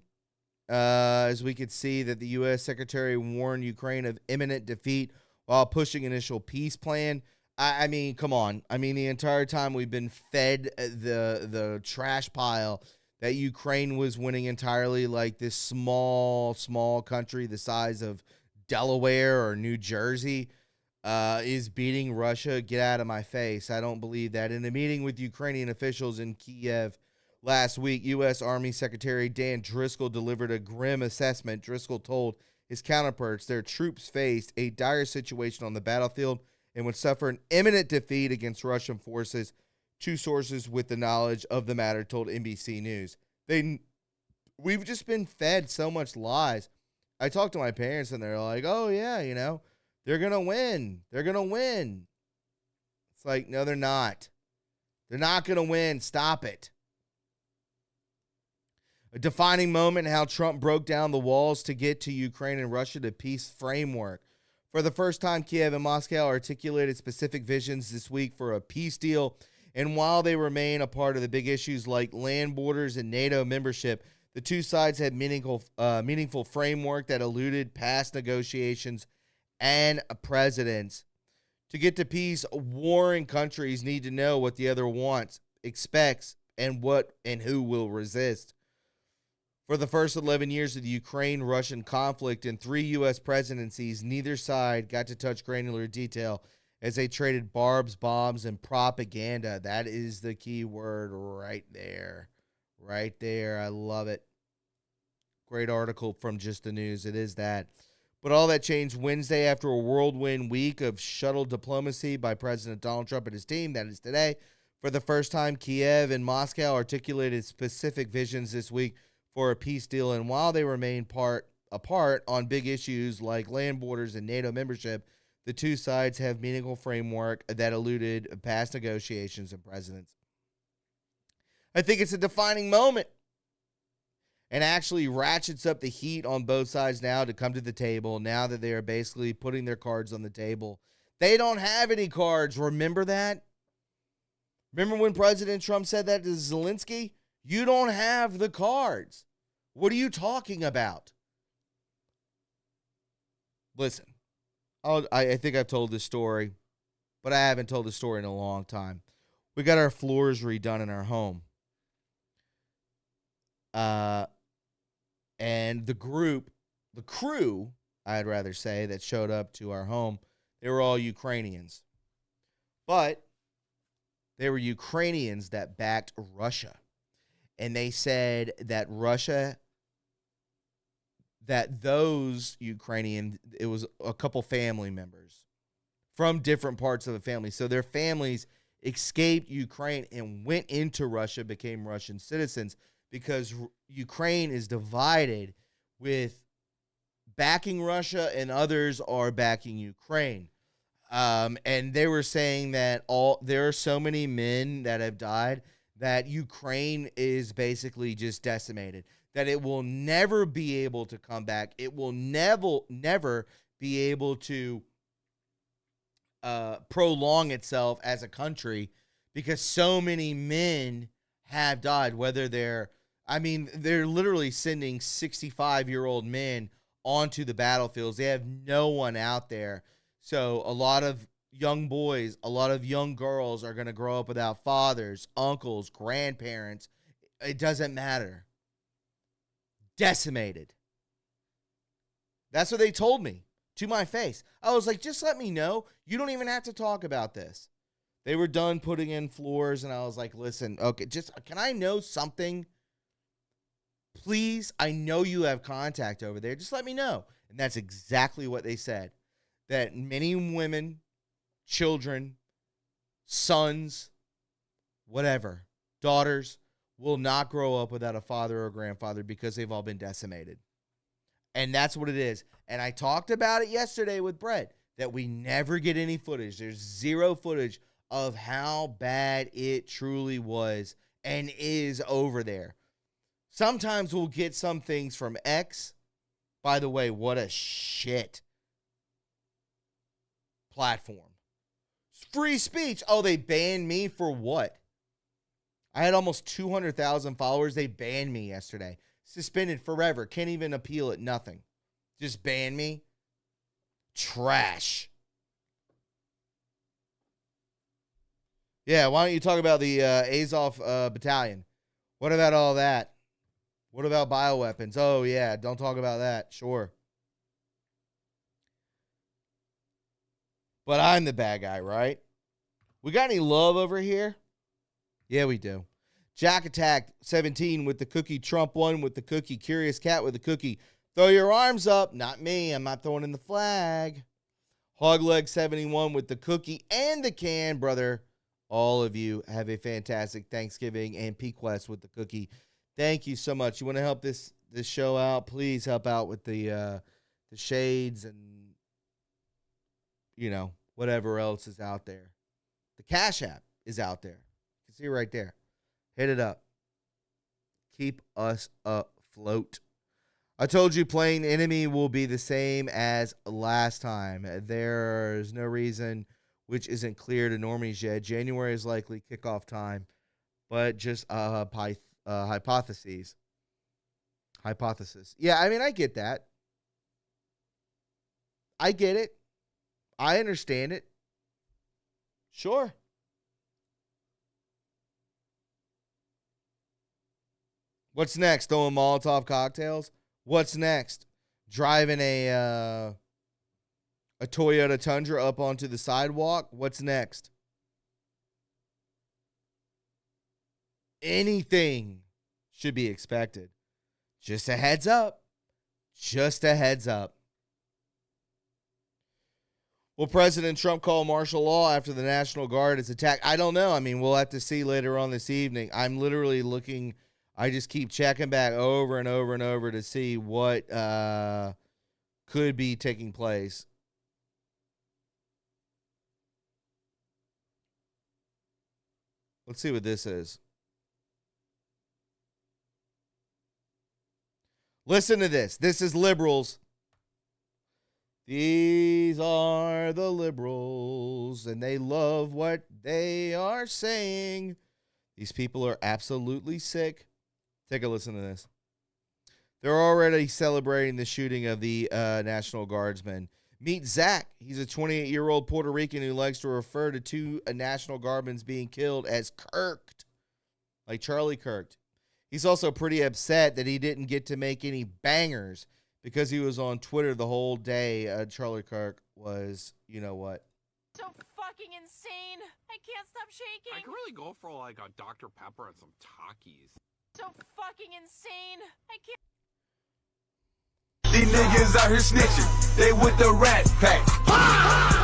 Speaker 1: As we could see that the U.S. Secretary warned Ukraine of imminent defeat while pushing initial peace plan. I mean, come on. I mean, the entire time we've been fed the trash pile that Ukraine was winning entirely, like this small country the size of Delaware or New Jersey is beating Russia. Get out of my face. I don't believe that. In a meeting with Ukrainian officials in Kiev last week, U.S. Army Secretary Dan Driscoll delivered a grim assessment. Driscoll told his counterparts their troops faced a dire situation on the battlefield and would suffer an imminent defeat against Russian forces. Two sources with the knowledge of the matter told NBC News. We've just been fed so much lies. I talked to my parents, and they're like, oh, yeah, they're going to win. They're going to win. It's like, no, they're not. They're not going to win. Stop it. A defining moment in how Trump broke down the walls to get to Ukraine and Russia to peace framework. For the first time, Kiev and Moscow articulated specific visions this week for a peace deal. And while they remain a part of the big issues like land borders and NATO membership, the two sides had meaningful framework that eluded past negotiations and presidents. To get to peace, warring countries need to know what the other wants, expects, and what and who will resist. For the first 11 years of the Ukraine-Russian conflict and 3 U.S. presidencies, neither side got to touch granular detail as they traded barbs, bombs, and propaganda. That is the key word right there. Right there. I love it. Great article from Just the News. It is that. But all that changed Wednesday after a whirlwind week of shuttle diplomacy by President Donald Trump and his team. That is today. For the first time, Kiev and Moscow articulated specific visions this week for a peace deal. And while they remain apart on big issues like land borders and NATO membership, the two sides have meaningful framework that eluded past negotiations and presidents. I think it's a defining moment and actually ratchets up the heat on both sides now to come to the table now that they are basically putting their cards on the table. They don't have any cards. Remember that? Remember when President Trump said that to Zelensky? You don't have the cards. What are you talking about? Listen, I think I've told this story, but I haven't told this story in a long time. We got our floors redone in our home. And the crew, I'd rather say, that showed up to our home, they were all Ukrainians. But they were Ukrainians that backed Russia. And they said that those Ukrainian, it was a couple family members from different parts of the family. So their families escaped Ukraine and went into Russia, became Russian citizens, because Ukraine is divided with backing Russia and others are backing Ukraine. And they were saying that there are so many men that have died that Ukraine is basically just decimated, that it will never be able to come back. It will never be able to prolong itself as a country because so many men have died, whether they're literally sending 65-year-old men onto the battlefields. They have no one out there. So a lot of young boys, a lot of young girls are going to grow up without fathers, uncles, grandparents. It doesn't matter. Decimated. That's what they told me to my face. I was like, just let me know. You don't even have to talk about this. They were done putting in floors, and I was like, listen, okay, can I know something? Please, I know you have contact over there. Just let me know. And that's exactly what they said. That many women, children, sons, whatever, daughters, will not grow up without a father or grandfather because they've all been decimated. And that's what it is. And I talked about it yesterday with Brett, that we never get any footage. There's zero footage of how bad it truly was and is over there. Sometimes we'll get some things from X. By the way, what a shit platform. Free speech. Oh, they banned me for what? I had almost 200,000 followers. They banned me yesterday. Suspended forever. Can't even appeal it. Nothing. Just ban me. Trash. Yeah, why don't you talk about the Azov battalion? What about all that? What about bioweapons? Oh, yeah, don't talk about that. Sure. But I'm the bad guy, right? We got any love over here? Yeah, we do. Jack Attack 17 with the cookie. Trump 1 with the cookie. Curious Cat with the cookie. Throw your arms up. Not me. I'm not throwing in the flag. Hogleg 71 with the cookie and the can, brother. All of you have a fantastic Thanksgiving. And P-Quest with the cookie. Thank you so much. You want to help this show out? Please help out with the shades and, whatever else is out there. The Cash App is out there. You can see it right there. Hit it up. Keep us afloat. I told you playing enemy will be the same as last time. There's no reason which isn't clear to normies yet. January is likely kickoff time, but just hypothesis. Yeah, I get that. I get it. I understand it. Sure. What's next? Throwing Molotov cocktails? What's next? Driving a Toyota Tundra up onto the sidewalk? What's next? Anything should be expected. Just a heads up. Just a heads up. Will President Trump call martial law after the National Guard is attacked? I don't know. I mean, we'll have to see later on this evening. I'm literally looking. I just keep checking back over and over and over to see what could be taking place. Let's see what this is. Listen to this. This is liberals. These are the liberals, and they love what they are saying. These people are absolutely sick. Take a listen to this. They're already celebrating the shooting of the National Guardsman. Meet Zach. He's a 28-year-old Puerto Rican who likes to refer to two National Guardsmen being killed as kirked, like Charlie kirked. He's also pretty upset that he didn't get to make any bangers because he was on Twitter the whole day. Charlie Kirk was, you know what?
Speaker 3: So fucking insane. I can't stop shaking.
Speaker 4: I could really go for like a Dr. Pepper and some Takis.
Speaker 3: So fucking insane. I can't.
Speaker 5: These niggas out here snitching, they with the rat pack.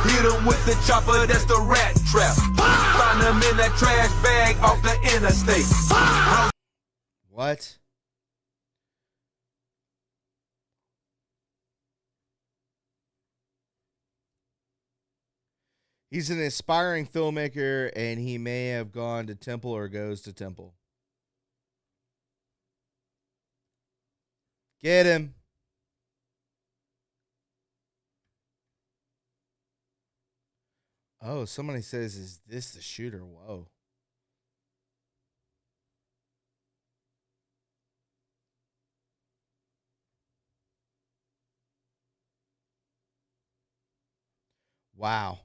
Speaker 5: Hit them with the chopper, that's the rat trap. Find them in that trash bag off the interstate.
Speaker 1: What? He's an aspiring filmmaker, and he may have gone to Temple or goes to Temple. Get him. Oh, somebody says, is this the shooter? Whoa. Wow.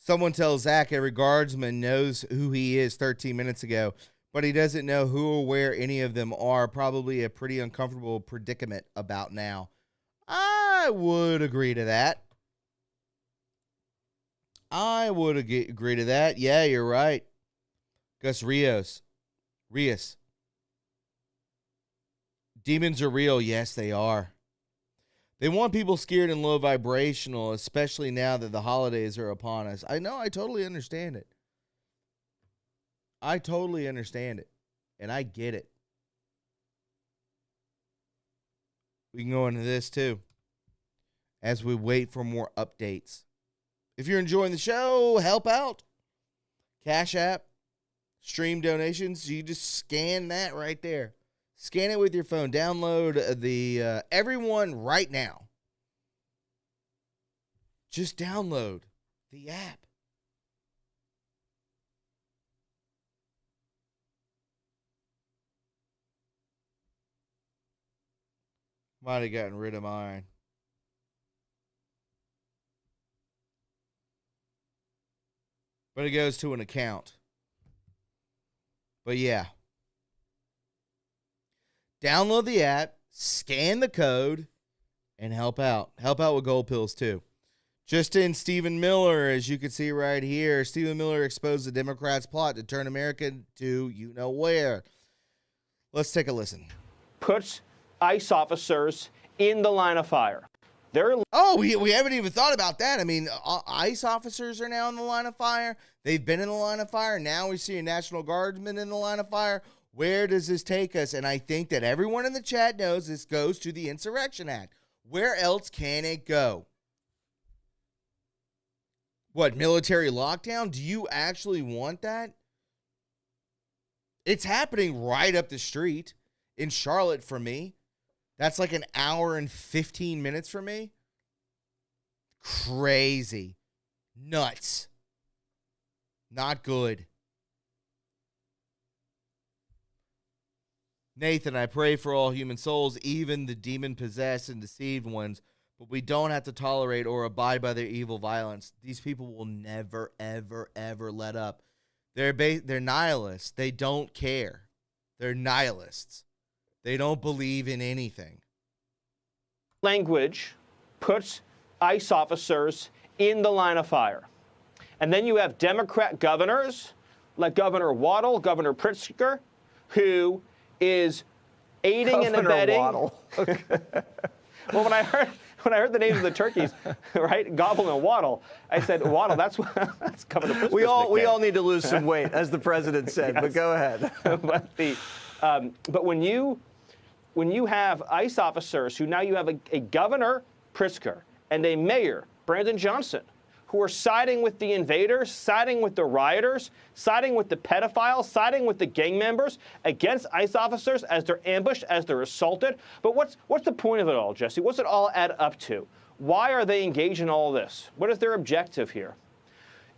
Speaker 1: Someone tells Zach every guardsman knows who he is 13 minutes ago, but he doesn't know who or where any of them are. Probably a pretty uncomfortable predicament about now. I would agree to that. Agree to that. Yeah, you're right. Gus Rios. Demons are real. Yes, they are. They want people scared and low vibrational, especially now that the holidays are upon us. I know. I totally understand it. And I get it. We can go into this too as we wait for more updates. If you're enjoying the show, help out. Cash App, stream donations. You just scan that right there. Scan it with your phone. Download the everyone right now. Just download the app. Might have gotten rid of mine. But it goes to an account. But yeah. Download the app, scan the code, and help out. Help out with Gold Pills, too. Just in Stephen Miller, as you can see right here, Stephen Miller exposed the Democrats' plot to turn America to you-know-where. Let's take a listen.
Speaker 6: Puts ICE officers in the line of fire.
Speaker 1: We haven't even thought about that. I mean, ICE officers are now in the line of fire. They've been in the line of fire. Now we see a National Guardsman in the line of fire. Where does this take us? And I think that everyone in the chat knows this goes to the Insurrection Act. Where else can it go? What, military lockdown? Do you actually want that? It's happening right up the street in Charlotte for me. That's like an hour and 15 minutes for me. Crazy. Nuts. Not good. Nathan, I pray for all human souls, even the demon-possessed and deceived ones. but we don't have to tolerate or abide by their evil violence. These people will never, ever, ever let up. They're nihilists. They don't care. They're nihilists. They don't believe in anything.
Speaker 6: Language puts ICE officers in the line of fire. And then you have Democrat governors like Governor Waddle, Governor Pritzker, who is aiding and abetting.
Speaker 7: Waddle.
Speaker 6: Well, when I heard the names of the turkeys, right, Gobble and Waddle, I said, Waddle, that's Governor Pritzker's
Speaker 7: We all need to lose
Speaker 6: nickname.
Speaker 7: some weight, as the president said.
Speaker 6: Yes.
Speaker 7: But go ahead.
Speaker 6: But when you have ICE officers who now you have a Governor Pritzker and a Mayor Brandon Johnson, who are siding with the invaders, siding with the rioters, siding with the pedophiles, siding with the gang members against ICE officers as they're ambushed, as they're assaulted. But what's the point of it all, Jesse? What's it all add up to? Why are they engaged in all this? What is their objective here?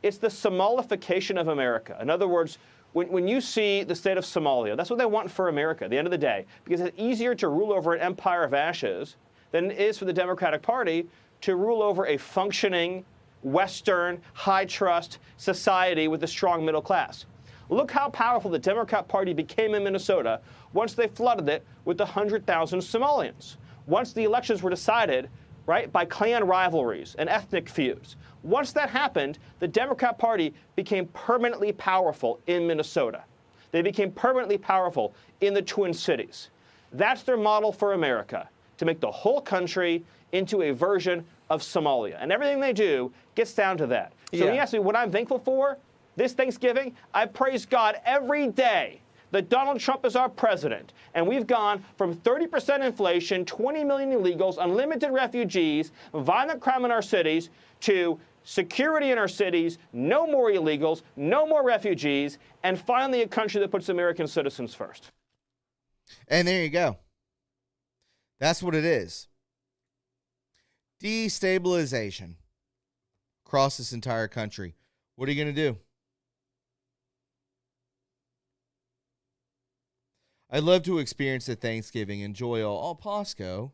Speaker 6: It's the Somalification of America. In other words, when you see the state of Somalia, that's what they want for America at the end of the day, because it's easier to rule over an empire of ashes than it is for the Democratic Party to rule over a functioning Western, high-trust society with a strong middle class. Look how powerful the Democrat Party became in Minnesota once they flooded it with 100,000 Somalians. Once the elections were decided, right, by clan rivalries and ethnic feuds. Once that happened, the Democrat Party became permanently powerful in Minnesota. They became permanently powerful in the Twin Cities. That's their model for America, to make the whole country into a version of Somalia. And everything they do gets down to that. So when you ask me what I'm thankful for this Thanksgiving, I praise God every day that Donald Trump is our president. And we've gone from 30% inflation, 20 million illegals, unlimited refugees, violent crime in our cities, to security in our cities, no more illegals, no more refugees, and finally a country that puts American citizens first.
Speaker 1: And there you go. That's what it is. Destabilization across this entire country. What are you going to do? I'd love to experience the Thanksgiving, enjoy all Posco.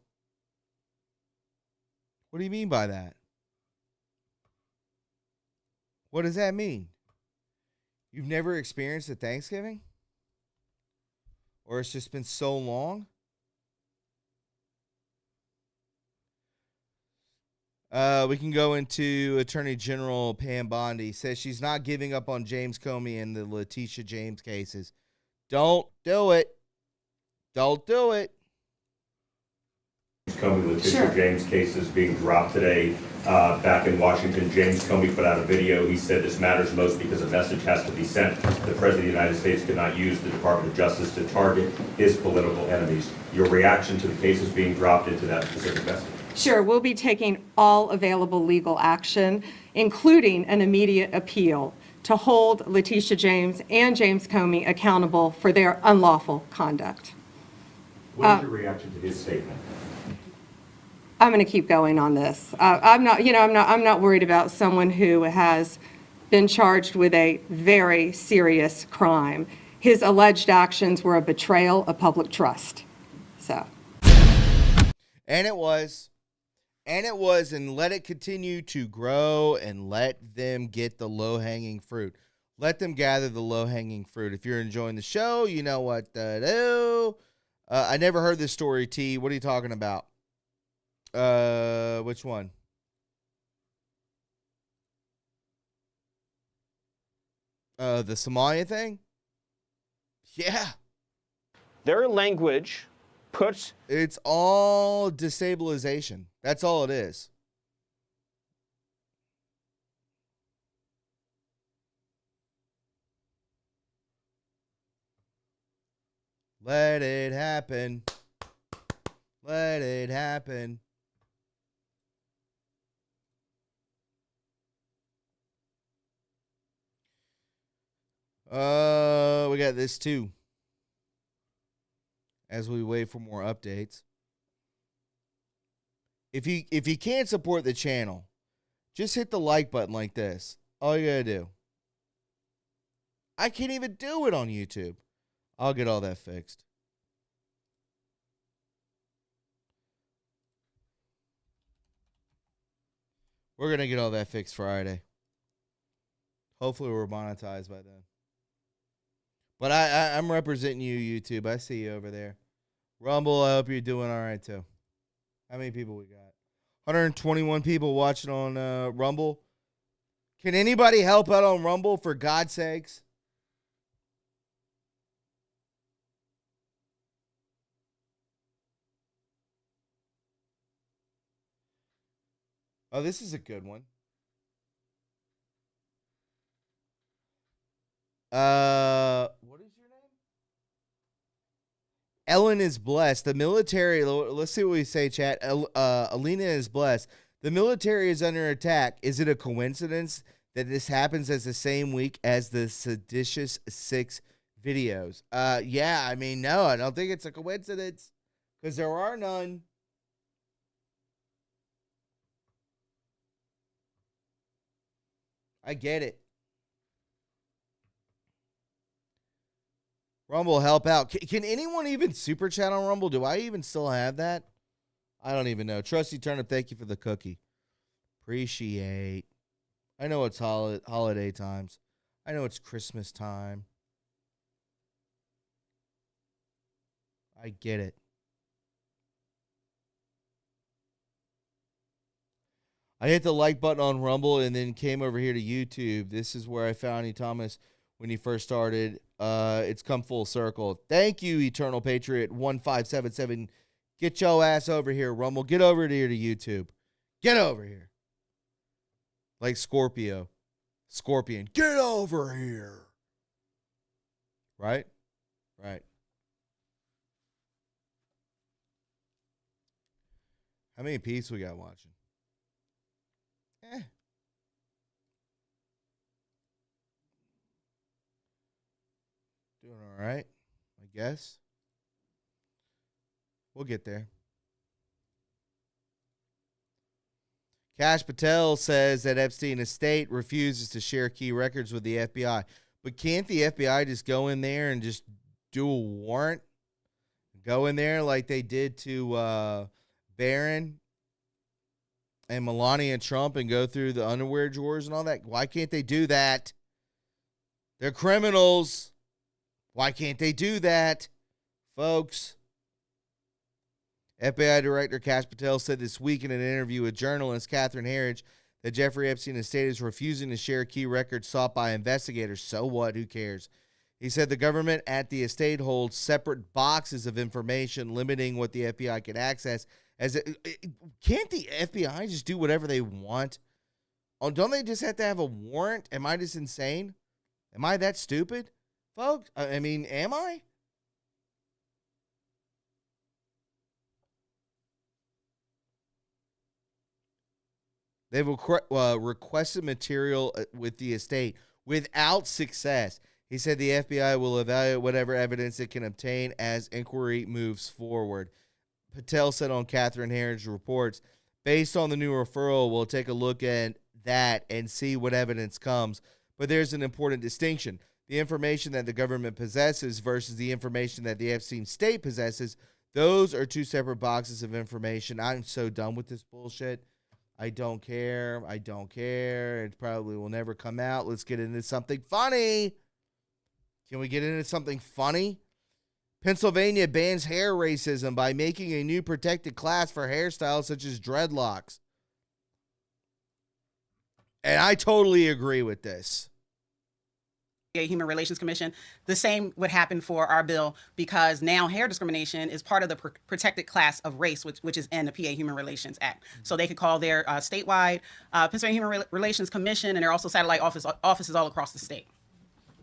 Speaker 1: What do you mean by that? What does that mean? You've never experienced a Thanksgiving? Or it's just been so long? We can go into Attorney General Pam Bondi. Says she's not giving up on James Comey and the Letitia James cases. Don't do it. Don't do it.
Speaker 8: Comey, Letitia James cases being dropped today back in Washington. James Comey put out a video. He said this matters most because a message has to be sent. The President of the United States cannot use the Department of Justice to target his political enemies. Your reaction to the cases being dropped into that specific message?
Speaker 9: Sure, we'll be taking all available legal action, including an immediate appeal, to hold Letitia James and James Comey accountable for their unlawful conduct.
Speaker 8: What is your reaction to his statement?
Speaker 9: I'm going to keep going on this. I'm not worried about someone who has been charged with a very serious crime. His alleged actions were a betrayal of public trust. So.
Speaker 1: And it was. And let it continue to grow and let them get the low-hanging fruit. Let them gather the low-hanging fruit. If you're enjoying the show, you know what to do. I never heard this story, T. What are you talking about? Which one? The Somalia thing? Yeah.
Speaker 6: Their language puts...
Speaker 1: It's all destabilization. That's all it is. Let it happen. Let it happen. We got this too. As we wait for more updates. If you can't support the channel, just hit the like button like this. All you gotta do. I can't even do it on YouTube. I'll get all that fixed. We're going to get all that fixed Friday. Hopefully we're monetized by then. But I'm representing you, YouTube. I see you over there. Rumble, I hope you're doing all right, too. How many people we got? 121 people watching on Rumble. Can anybody help out on Rumble, for God's sakes? Oh, this is a good one. What is your name? Ellen is blessed. The military, let's see what we say, chat. Alina is blessed. The military is under attack. Is it a coincidence that this happens as the same week as the Seditious 6 videos? Yeah, I mean, no, I don't think it's a coincidence, because there are none. I get it. Rumble, help out. Can anyone even super chat on Rumble? Do I even still have that? I don't even know. Trusty Turnip, thank you for the cookie. Appreciate. I know it's holiday times. I know it's Christmas time. I get it. I hit the like button on Rumble and then came over here to YouTube. This is where I found you, Thomas, when you first started. It's come full circle. Thank you, Eternal Patriot 1577. Get your ass over here, Rumble. Get over here to YouTube. Get over here. Like Scorpion. Get over here. Right? Right. How many peeps we got watching? Doing all right, I guess. We'll get there. Kash Patel says that Epstein estate refuses to share key records with the FBI. But can't the FBI just go in there and just do a warrant? Go in there like they did to Barron and Melania Trump and go through the underwear drawers and all that? Why can't they do that? They're criminals. Why can't they do that, folks? FBI Director Kash Patel said this week in an interview with journalist Catherine Herridge that Jeffrey Epstein estate is refusing to share key records sought by investigators. So what? Who cares? He said the government at the estate holds separate boxes of information limiting what the FBI can access. Can't the FBI just do whatever they want? Oh, don't they just have to have a warrant? Am I just insane? Am I that stupid, folks? I mean, am I? They've requested material with the estate without success. He said the FBI will evaluate whatever evidence it can obtain as inquiry moves forward. Patel said on Catherine Herridge Reports, based on the new referral, we'll take a look at that and see what evidence comes. But there's an important distinction. The information that the government possesses versus the information that the Epstein state possesses, those are two separate boxes of information. I'm so done with this bullshit. I don't care. It probably will never come out. Let's get into something funny. Can we get into something funny? Pennsylvania bans hair racism by making a new protected class for hairstyles such as dreadlocks. And I totally agree with this.
Speaker 10: Human Relations Commission. The same would happen for our bill because now hair discrimination is part of the protected class of race, which is in the PA Human Relations Act. So they could call their statewide Pennsylvania Human Relations Commission, and they're also satellite offices all across the state.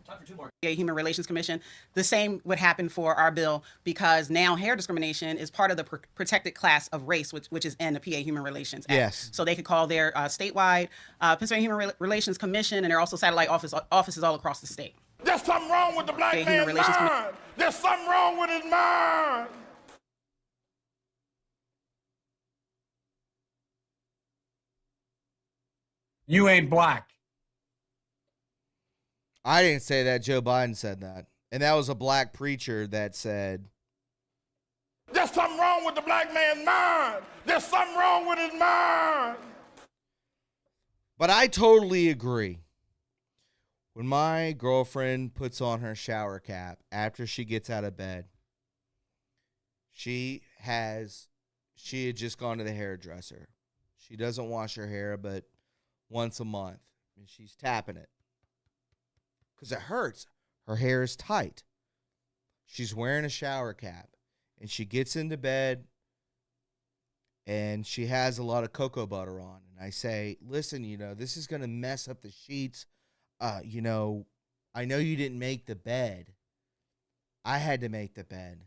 Speaker 10: Time for two more. PA Human Relations Commission. The same would happen for our bill because now hair discrimination is part of the protected class of race, which is in the PA Human Relations Act.
Speaker 1: Yes.
Speaker 10: So they could call their statewide Pennsylvania Human Relations Commission, and they're also satellite offices all across the state.
Speaker 11: There's something wrong with the black man's mind. There's something wrong with his mind.
Speaker 12: You ain't black.
Speaker 1: I didn't say that. Joe Biden said that. And that was a black preacher that said,
Speaker 11: there's something wrong with the black man's mind. There's something wrong with his mind.
Speaker 1: But I totally agree. When my girlfriend puts on her shower cap after she gets out of bed, she had just gone to the hairdresser. She doesn't wash her hair but once a month. And she's tapping it because it hurts. Her hair is tight. She's wearing a shower cap, and she gets into bed, and she has a lot of cocoa butter on. And I say, listen, this is going to mess up the sheets. I know you didn't make the bed. I had to make the bed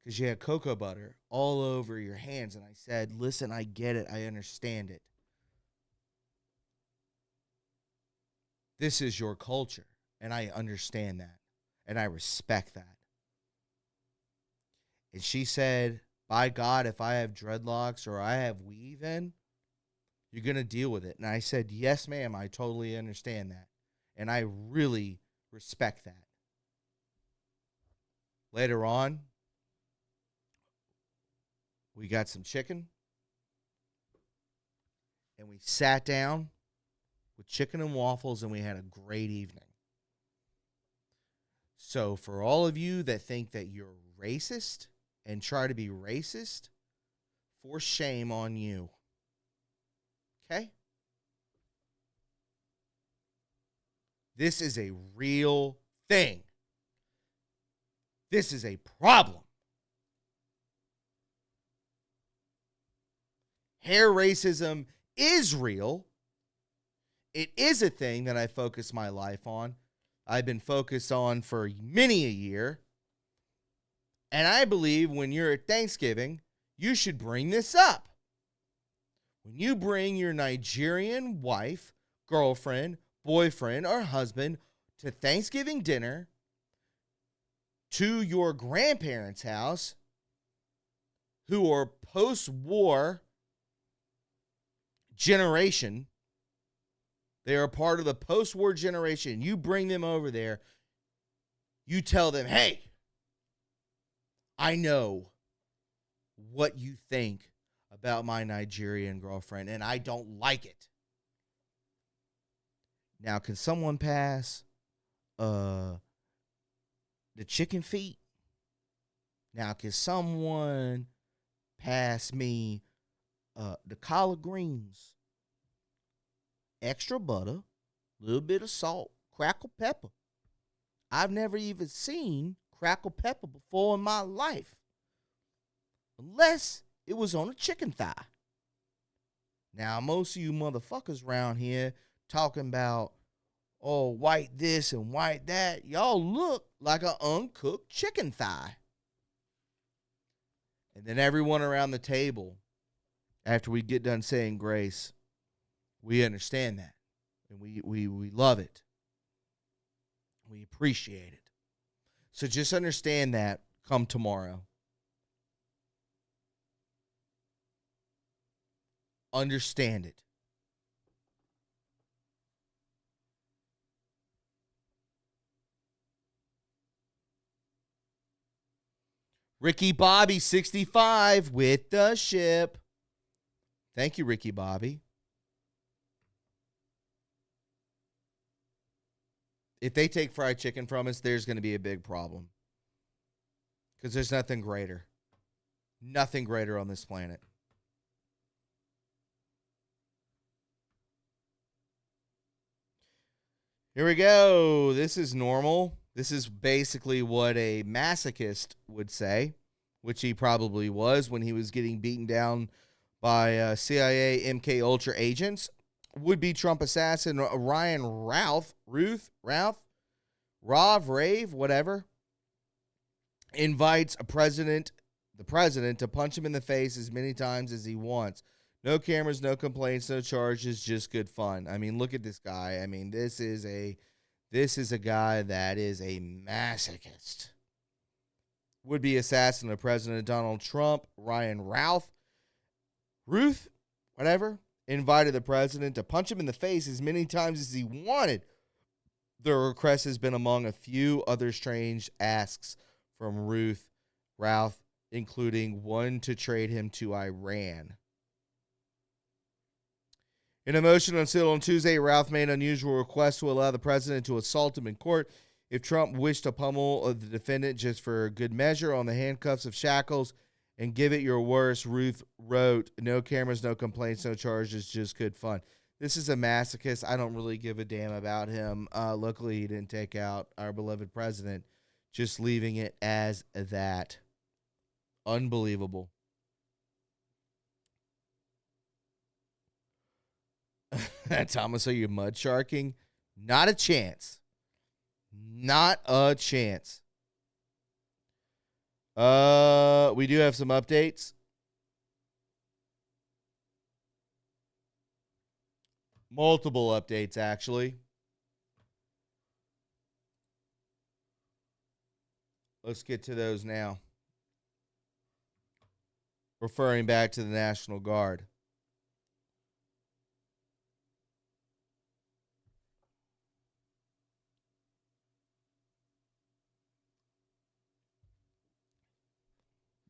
Speaker 1: because you had cocoa butter all over your hands. And I said, listen, I get it. I understand it. This is your culture, and I understand that, and I respect that. And she said, by God, if I have dreadlocks or I have weave in, you're going to deal with it. And I said, yes, ma'am, I totally understand that. And I really respect that. Later on, we got some chicken. And we sat down with chicken and waffles, and we had a great evening. So for all of you that think that you're racist and try to be racist, for shame on you. Okay? This is a real thing. This is a problem. Hair racism is real. It is a thing that I focus my life on. I've been focused on for many a year. And I believe when you're at Thanksgiving, you should bring this up. When you bring your Nigerian wife, girlfriend, boyfriend, or husband to Thanksgiving dinner, to your grandparents' house, who are post-war generation, they are part of the post-war generation. You bring them over there. You tell them, hey, I know what you think about my Nigerian girlfriend, and I don't like it. Now, can someone pass the chicken feet? Now, can someone pass me the collard greens? Extra butter, a little bit of salt, crackle pepper. I've never even seen crackle pepper before in my life, unless it was on a chicken thigh. Now, most of you motherfuckers around here talking about, oh, white this and white that, y'all look like an uncooked chicken thigh. And then everyone around the table, after we get done saying grace, we understand that, and we love it. We appreciate it. So just understand that come tomorrow. Understand it. Ricky Bobby 65 with the ship. Thank you, Ricky Bobby. If they take fried chicken from us, there's going to be a big problem. Because there's nothing greater. Nothing greater on this planet. Here we go. This is normal. This is basically what a masochist would say, which he probably was when he was getting beaten down by CIA MK Ultra agents. Would-be Trump assassin Ryan Rave, whatever, invites the president to punch him in the face as many times as he wants. No cameras, no complaints, no charges, just good fun. I mean, look at this guy. I mean, this is a guy that is a masochist. Would-be assassin of President Donald Trump, Ryan Ruth, whatever, invited the president to punch him in the face as many times as he wanted. The request has been among a few other strange asks from Routh, including one to trade him to Iran. In a motion unsealed on Tuesday, Ralph made an unusual request to allow the president to assault him in court if Trump wished to pummel the defendant just for good measure on the handcuffs of shackles and give it your worst. Ruth wrote, no cameras, no complaints, no charges, just good fun. This is a masochist. I don't really give a damn about him. Luckily, he didn't take out our beloved president, just leaving it as that. Unbelievable. Thomas, are you mud sharking? Not a chance. Not a chance. We do have some updates. Multiple updates, actually. Let's get to those now. Referring back to the National Guard.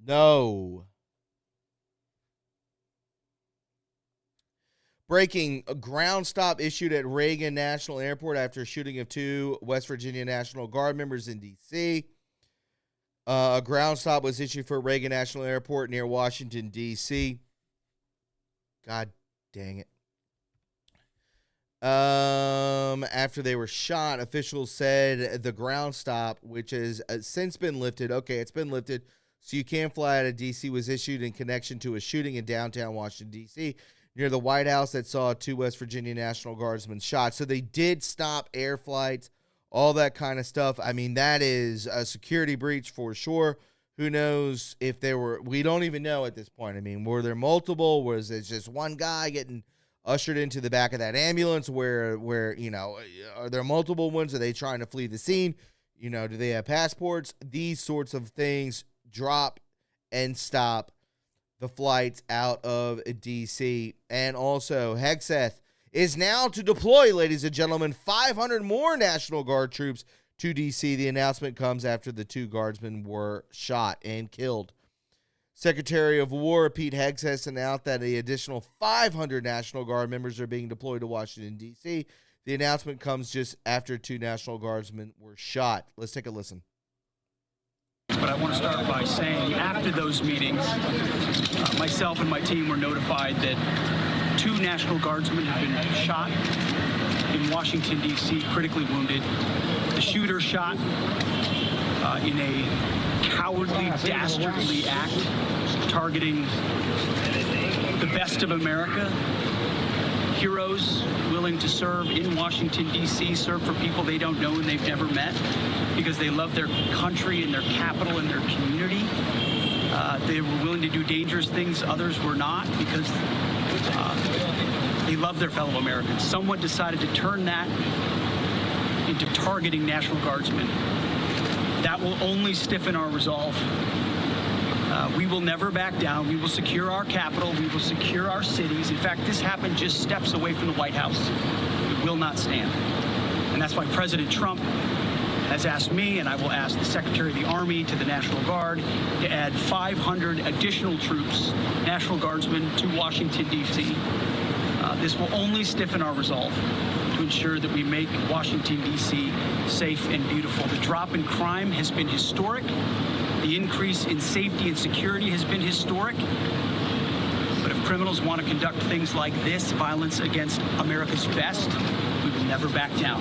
Speaker 1: No. Breaking, a ground stop issued at Reagan National Airport after a shooting of 2 West Virginia National Guard members in D.C. A ground stop was issued for Reagan National Airport near Washington, D.C. God dang it. After they were shot, officials said the ground stop, which has since been lifted, okay, it's been lifted, so you can fly out of D.C., was issued in connection to a shooting in downtown Washington, D.C., near the White House that saw 2 West Virginia National Guardsmen shot. So they did stop air flights, all that kind of stuff. I mean, that is a security breach for sure. Who knows if there were, we don't even know at this point. I mean, were there multiple? Was it just one guy getting ushered into the back of that ambulance where you know, are there multiple ones? Are they trying to flee the scene? You know, do they have passports? These sorts of things drop and stop the flights out of D.C. And also, Hegseth is now to deploy, ladies and gentlemen, 500 more National Guard troops to D.C. The announcement comes after the 2 guardsmen were shot and killed. Secretary of War Pete Hegseth announced that the additional 500 National Guard members are being deployed to Washington, D.C. The announcement comes just after 2 National Guardsmen were shot. Let's take a listen.
Speaker 13: But I want to start by saying after those meetings, myself and my team were notified that 2 National Guardsmen have been shot in Washington, D.C., critically wounded. The shooter shot in a cowardly, dastardly act targeting the best of America. Heroes willing to serve in Washington, D.C., serve for people they don't know and they've never met because they love their country and their capital and their community. They were willing to do dangerous things others were not because they love their fellow Americans. Someone decided to turn that into targeting National Guardsmen. That will only stiffen our resolve. We will never back down. We will secure our capital. We will secure our cities. In fact, this happened just steps away from the White House. It will not stand. And that's why President Trump has asked me, and I will ask the Secretary of the Army to the National Guard, to add 500 additional troops, National Guardsmen, to Washington, D.C. This will only stiffen our resolve to ensure that we make Washington, D.C. safe and beautiful. The drop in crime has been historic. The increase in safety and security has been historic. But if criminals want to conduct things like this, violence against America's best, we will never back down.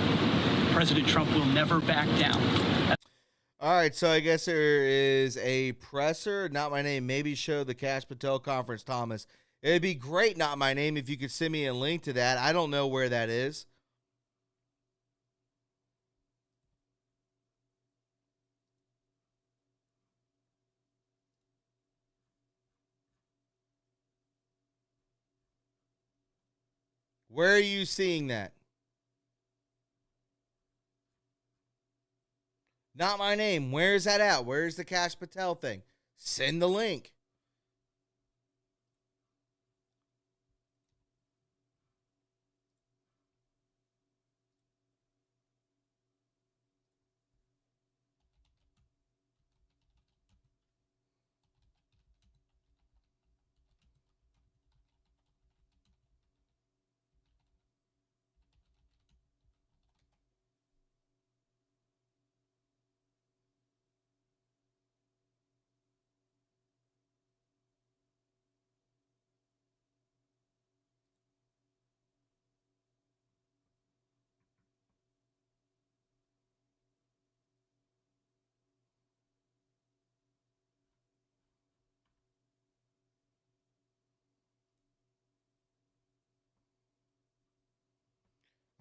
Speaker 13: President Trump will never back down.
Speaker 1: All right, so I guess there is a presser. Not my name. Maybe show the Cash Patel conference, Thomas. It'd be great, not my name, if you could send me a link to that. I don't know where that is. Where are you seeing that? Not my name. Where is that at? Where's the Cash Patel thing? Send the link.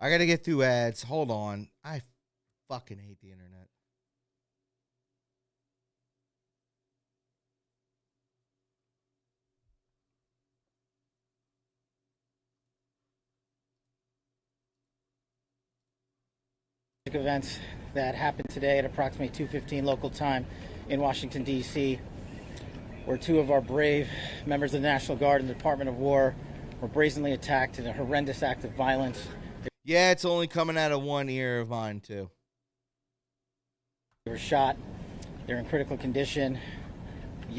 Speaker 1: I got to get through ads. Hold on. I fucking hate the internet.
Speaker 14: Events that happened today at approximately 2:15 local time in Washington, D.C., where two of our brave members of the National Guard and the Department of War were brazenly attacked in a horrendous act of violence.
Speaker 1: Yeah, it's only coming out of one ear of mine, too.
Speaker 14: They were shot. They're in critical condition.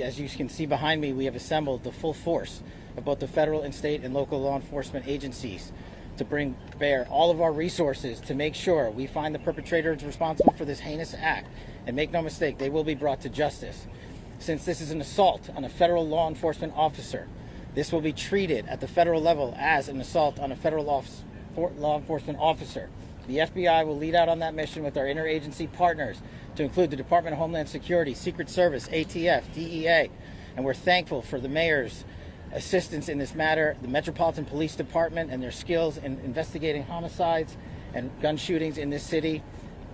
Speaker 14: As you can see behind me, we have assembled the full force of both the federal and state and local law enforcement agencies to bring bear all of our resources to make sure we find the perpetrators responsible for this heinous act. And make no mistake, they will be brought to justice. Since this is an assault on a federal law enforcement officer, this will be treated at the federal level as an assault on a federal law enforcement officer. The FBI will lead out on that mission with our interagency partners, to include the Department of Homeland Security, Secret Service, ATF, DEA, and we're thankful for the mayor's assistance in this matter, the Metropolitan Police Department and their skills in investigating homicides and gun shootings in this city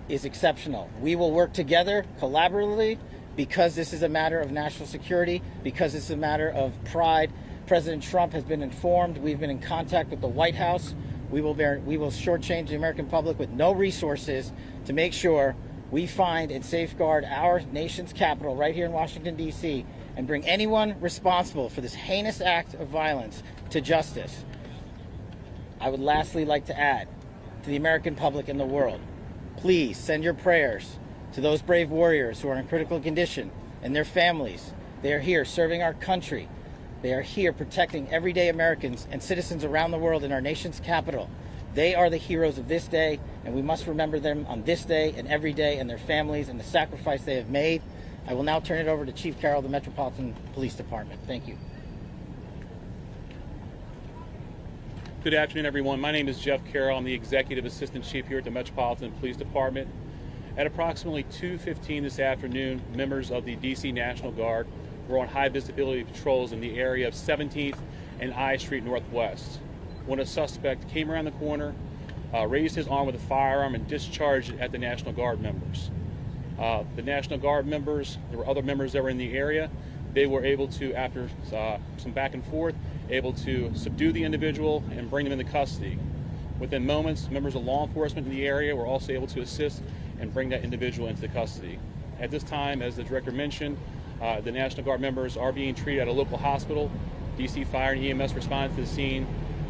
Speaker 14: is exceptional. We will work together collaboratively because this is a matter of national security, because it's a matter of pride. President Trump has been informed. We've been in contact with the White House. We will shortchange the American public with no resources to make sure we find and safeguard our nation's capital right here in Washington, D.C., and bring anyone responsible for this heinous act of violence to justice. I would lastly like to add to the American public and the world, please send your prayers to those brave warriors who are in critical condition and their families. They are here serving our country. They are here protecting everyday Americans and citizens around the world in our nation's capital. They are the heroes of this day, and we must remember them on this day and every day, and their families and the sacrifice they have made. I will now turn it over to Chief Carroll of the Metropolitan Police Department. Thank you.
Speaker 15: Good afternoon, everyone. My name is Jeff Carroll. I'm the Executive Assistant Chief here at the Metropolitan Police Department. At approximately 2:15 this afternoon, members of the D.C. National Guard were on high visibility patrols in the area of 17th and I Street Northwest when a suspect came around the corner, raised his arm with a firearm, and discharged it at the National Guard members. The National Guard members, there were other members that were in the area. They were able to, after some back and forth, able to subdue the individual and bring them into custody. Within moments, members of law enforcement in the area were also able to assist and bring that individual into custody. At this time, as the director mentioned, the National Guard members are being treated at a local hospital. DC Fire and EMS responded to the scene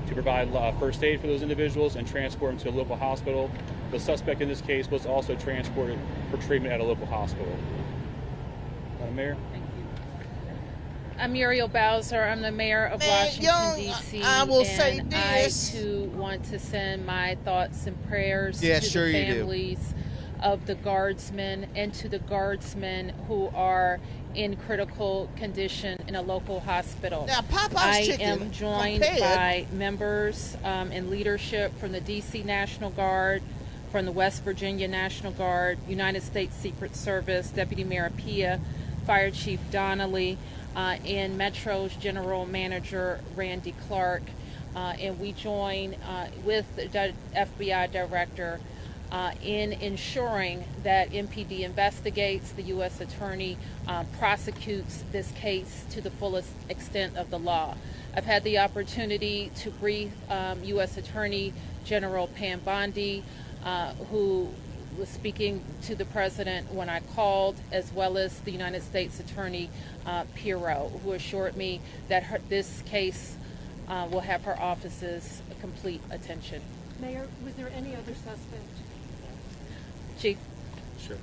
Speaker 15: to provide first aid for those individuals and transport them to a local hospital. The suspect in this case was also transported for treatment at a local hospital. Madam Mayor?
Speaker 16: Thank you. I'm Muriel Bowser. I'm the mayor of Washington, D.C.
Speaker 1: I will say this.
Speaker 16: I, too, want to send my thoughts and prayers to
Speaker 1: the
Speaker 16: families of the guardsmen and to the guardsmen who are in critical condition in a local hospital.
Speaker 1: Now,
Speaker 16: I am joined by members and leadership from the D.C. National Guard, from the West Virginia National Guard, United States Secret Service, Deputy Mayor Pia, Fire Chief Donnelly, and Metro's General Manager Randy Clark. And we join with the FBI Director in ensuring that MPD investigates, the U.S. Attorney prosecutes this case to the fullest extent of the law. I've had the opportunity to brief U.S. Attorney General Pam Bondi, who was speaking to the president when I called, as well as the United States Attorney Pirro, who assured me that this case will have her office's complete attention.
Speaker 17: Mayor, was there any other suspect?
Speaker 16: Chief?
Speaker 15: Sure.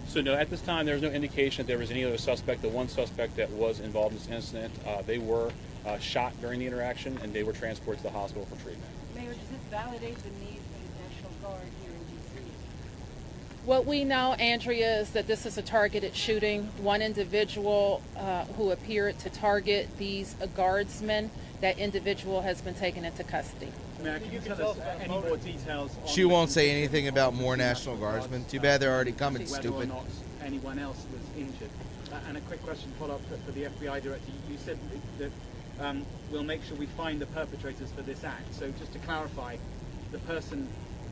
Speaker 15: So no, at this time there's no indication that there was any other suspect. The one suspect that was involved in this incident, they were shot during the interaction and they were transported to the hospital for treatment.
Speaker 17: Mayor, does this validate the need for the National Guard here in D.C.?
Speaker 16: What we know, Andrea, is that this is a targeted shooting. One individual who appeared to target these guardsmen, that individual has been taken into custody.
Speaker 18: Mayor, can you tell us any more details on
Speaker 1: She won't say anything about more National Guardsmen. Too bad they're already coming,
Speaker 18: whether
Speaker 1: stupid.
Speaker 18: or not anyone else was injured? And a quick question follow-up for the FBI Director. You said that we'll make sure we find the perpetrators for this act. So just to clarify, the person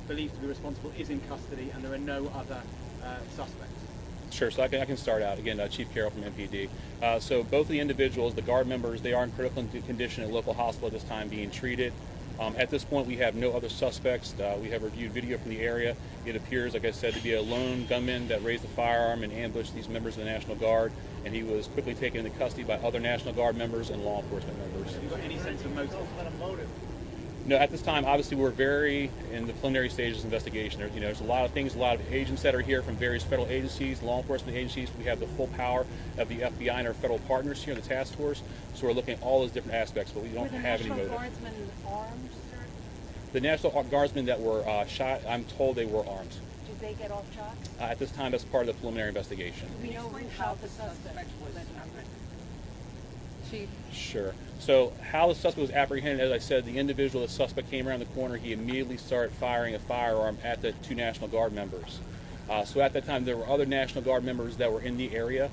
Speaker 18: believed to be responsible is in custody and there are no other suspects?
Speaker 15: Sure, so I can start out. Again, Chief Carroll from MPD. So both the individuals, the guard members, they are in critical condition at a local hospital at this time being treated. At this point, we have no other suspects. We have reviewed video from the area. It appears, like I said, to be a lone gunman that raised a firearm and ambushed these members of the National Guard, and he was quickly taken into custody by other National Guard members and law enforcement members.
Speaker 18: Have you got any sense of motive?
Speaker 15: No, at this time, obviously, we're very in the preliminary stages of investigation. There's a lot of things, a lot of agents that are here from various federal agencies, law enforcement agencies. We have the full power of the FBI and our federal partners here in the task force. So we're looking at all those different aspects, but we don't have any motive.
Speaker 17: Were the National Guardsmen armed, sir?
Speaker 15: The National Guardsmen that were shot, I'm told they were armed.
Speaker 17: Did they get off shot?
Speaker 15: At this time, that's part of the preliminary investigation.
Speaker 17: Do we know who shot the suspect?
Speaker 16: Chief.
Speaker 15: Sure. So how the suspect was apprehended, as I said, the individual, the suspect came around the corner. He immediately started firing a firearm at the two National Guard members. So at that time, there were other National Guard members that were in the area.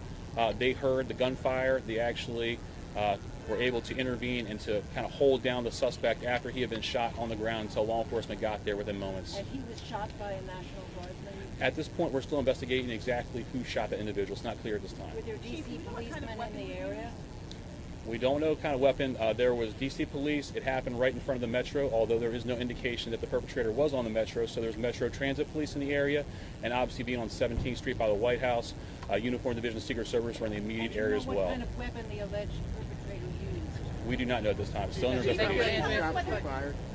Speaker 15: They heard the gunfire. They actually were able to intervene and to kind of hold down the suspect after he had been shot on the ground until law enforcement got there within moments.
Speaker 17: And he was shot by a National Guardsman?
Speaker 15: At this point, we're still investigating exactly who shot the individual. It's not clear at this time.
Speaker 17: Were there DC policemen in the area?
Speaker 15: We don't know what kind of weapon. There was DC police. It happened right in front of the Metro, although there is no indication that the perpetrator was on the Metro. So there's Metro Transit Police in the area, and obviously being on 17th Street by the White House, Uniform Division Secret Service were in the immediate area as well.
Speaker 17: What kind of weapon the alleged perpetrator used?
Speaker 15: We do not know at this time. It's still under investigation.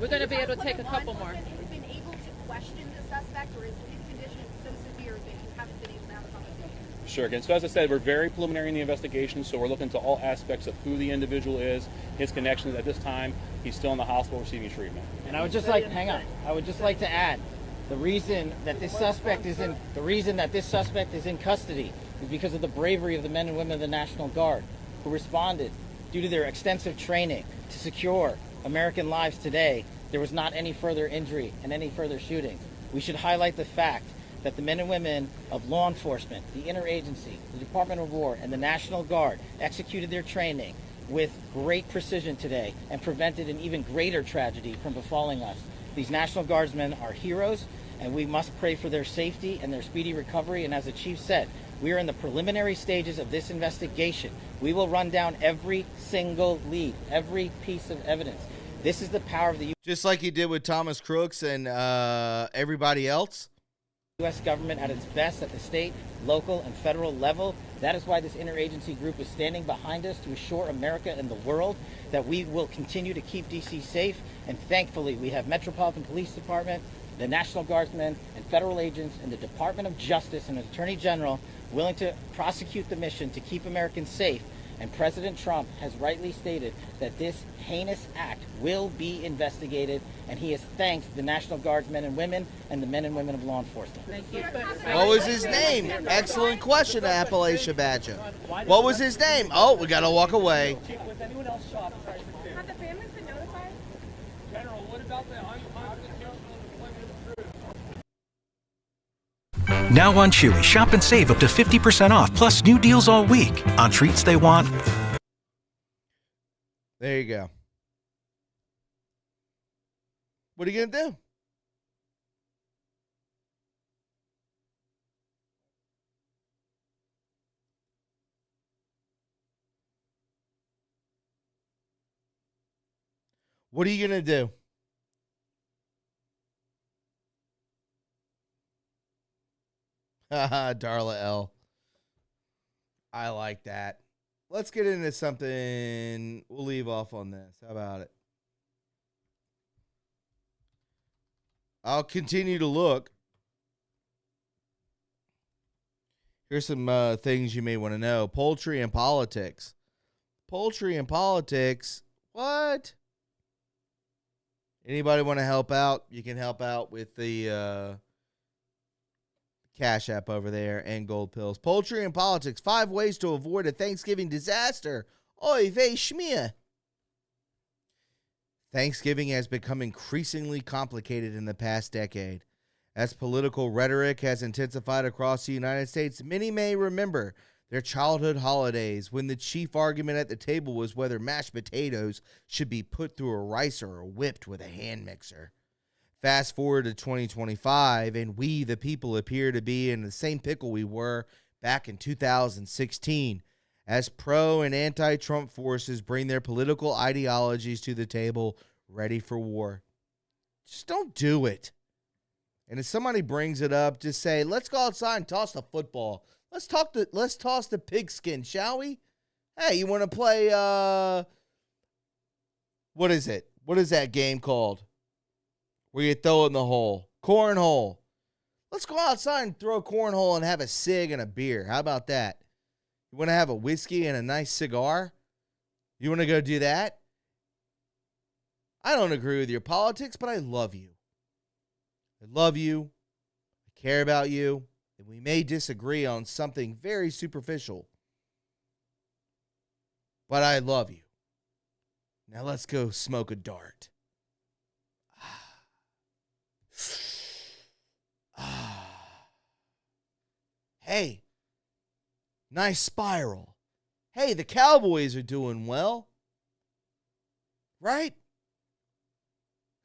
Speaker 16: We're going to be able to take a couple more.
Speaker 3: Have you been able to question the suspect, or is his condition so severe that you haven't been able to have a conversation?
Speaker 15: Sure. Again, so as I said, we're very preliminary in the investigation, so we're looking to all aspects of who the individual is, his connections. At this time, he's still in the hospital receiving treatment.
Speaker 14: And I would just like, hang on, I would just like to add, the reason that this suspect is in custody is because of the bravery of the men and women of the National Guard who responded due to their extensive training to secure American lives today. There was not any further injury and any further shooting. We should highlight the fact that the men and women of law enforcement, the interagency, the Department of War, and the National Guard executed their training with great precision today and prevented an even greater tragedy from befalling us. These National Guardsmen are heroes, and we must pray for their safety and their speedy recovery. And as the Chief said, we are in the preliminary stages of this investigation. We will run down every single lead, every piece of evidence. This is the power of the
Speaker 1: Just like he did with Thomas Crooks and everybody else.
Speaker 14: U.S. government at its best at the state, local, and federal level. That is why this interagency group is standing behind us to assure America and the world that we will continue to keep D.C. safe. And thankfully, we have Metropolitan Police Department, the National Guardsmen, and federal agents, and the Department of Justice and Attorney General willing to prosecute the mission to keep Americans safe. And President Trump has rightly stated that this heinous act will be investigated, and he has thanked the National Guardsmen and women and the men and women of law enforcement.
Speaker 16: Thank you.
Speaker 1: What was his name? Excellent question, Appalachia Badger. What was his name? Oh, we got to walk away.
Speaker 18: Was anyone else shot?
Speaker 3: Have the families been notified?
Speaker 18: General, what about the
Speaker 19: Now on Chewy, shop and save up to 50% off, plus new deals all week on treats they want.
Speaker 1: There you go. What are you going to do? What are you going to do? Darla L. I like that. Let's get into something. We'll leave off on this. How about it? I'll continue to look. Here's some things you may want to know. Poultry and politics. Poultry and politics. What? Anybody want to help out? You can help out with the Cash App over there and Gold Pills. Poultry and politics. 5 ways to avoid a Thanksgiving disaster. Oy vey schmier. Thanksgiving has become increasingly complicated in the past decade. As political rhetoric has intensified across the United States, many may remember their childhood holidays when the chief argument at the table was whether mashed potatoes should be put through a ricer or whipped with a hand mixer. Fast forward to 2025, and we, the people, appear to be in the same pickle we were back in 2016, as pro and anti-Trump forces bring their political ideologies to the table, ready for war. Just don't do it. And if somebody brings it up, just say, let's go outside and toss the football. Let's toss the pigskin, shall we? Hey, you want to play, what is it? What is that game called? Where you throw it in the hole. Cornhole. Let's go outside and throw a cornhole and have a cig and a beer. How about that? You want to have a whiskey and a nice cigar? You want to go do that? I don't agree with your politics, but I love you. I love you. I care about you. And we may disagree on something very superficial, but I love you. Now let's go smoke a dart. Hey, nice spiral. Hey, the Cowboys are doing well. Right?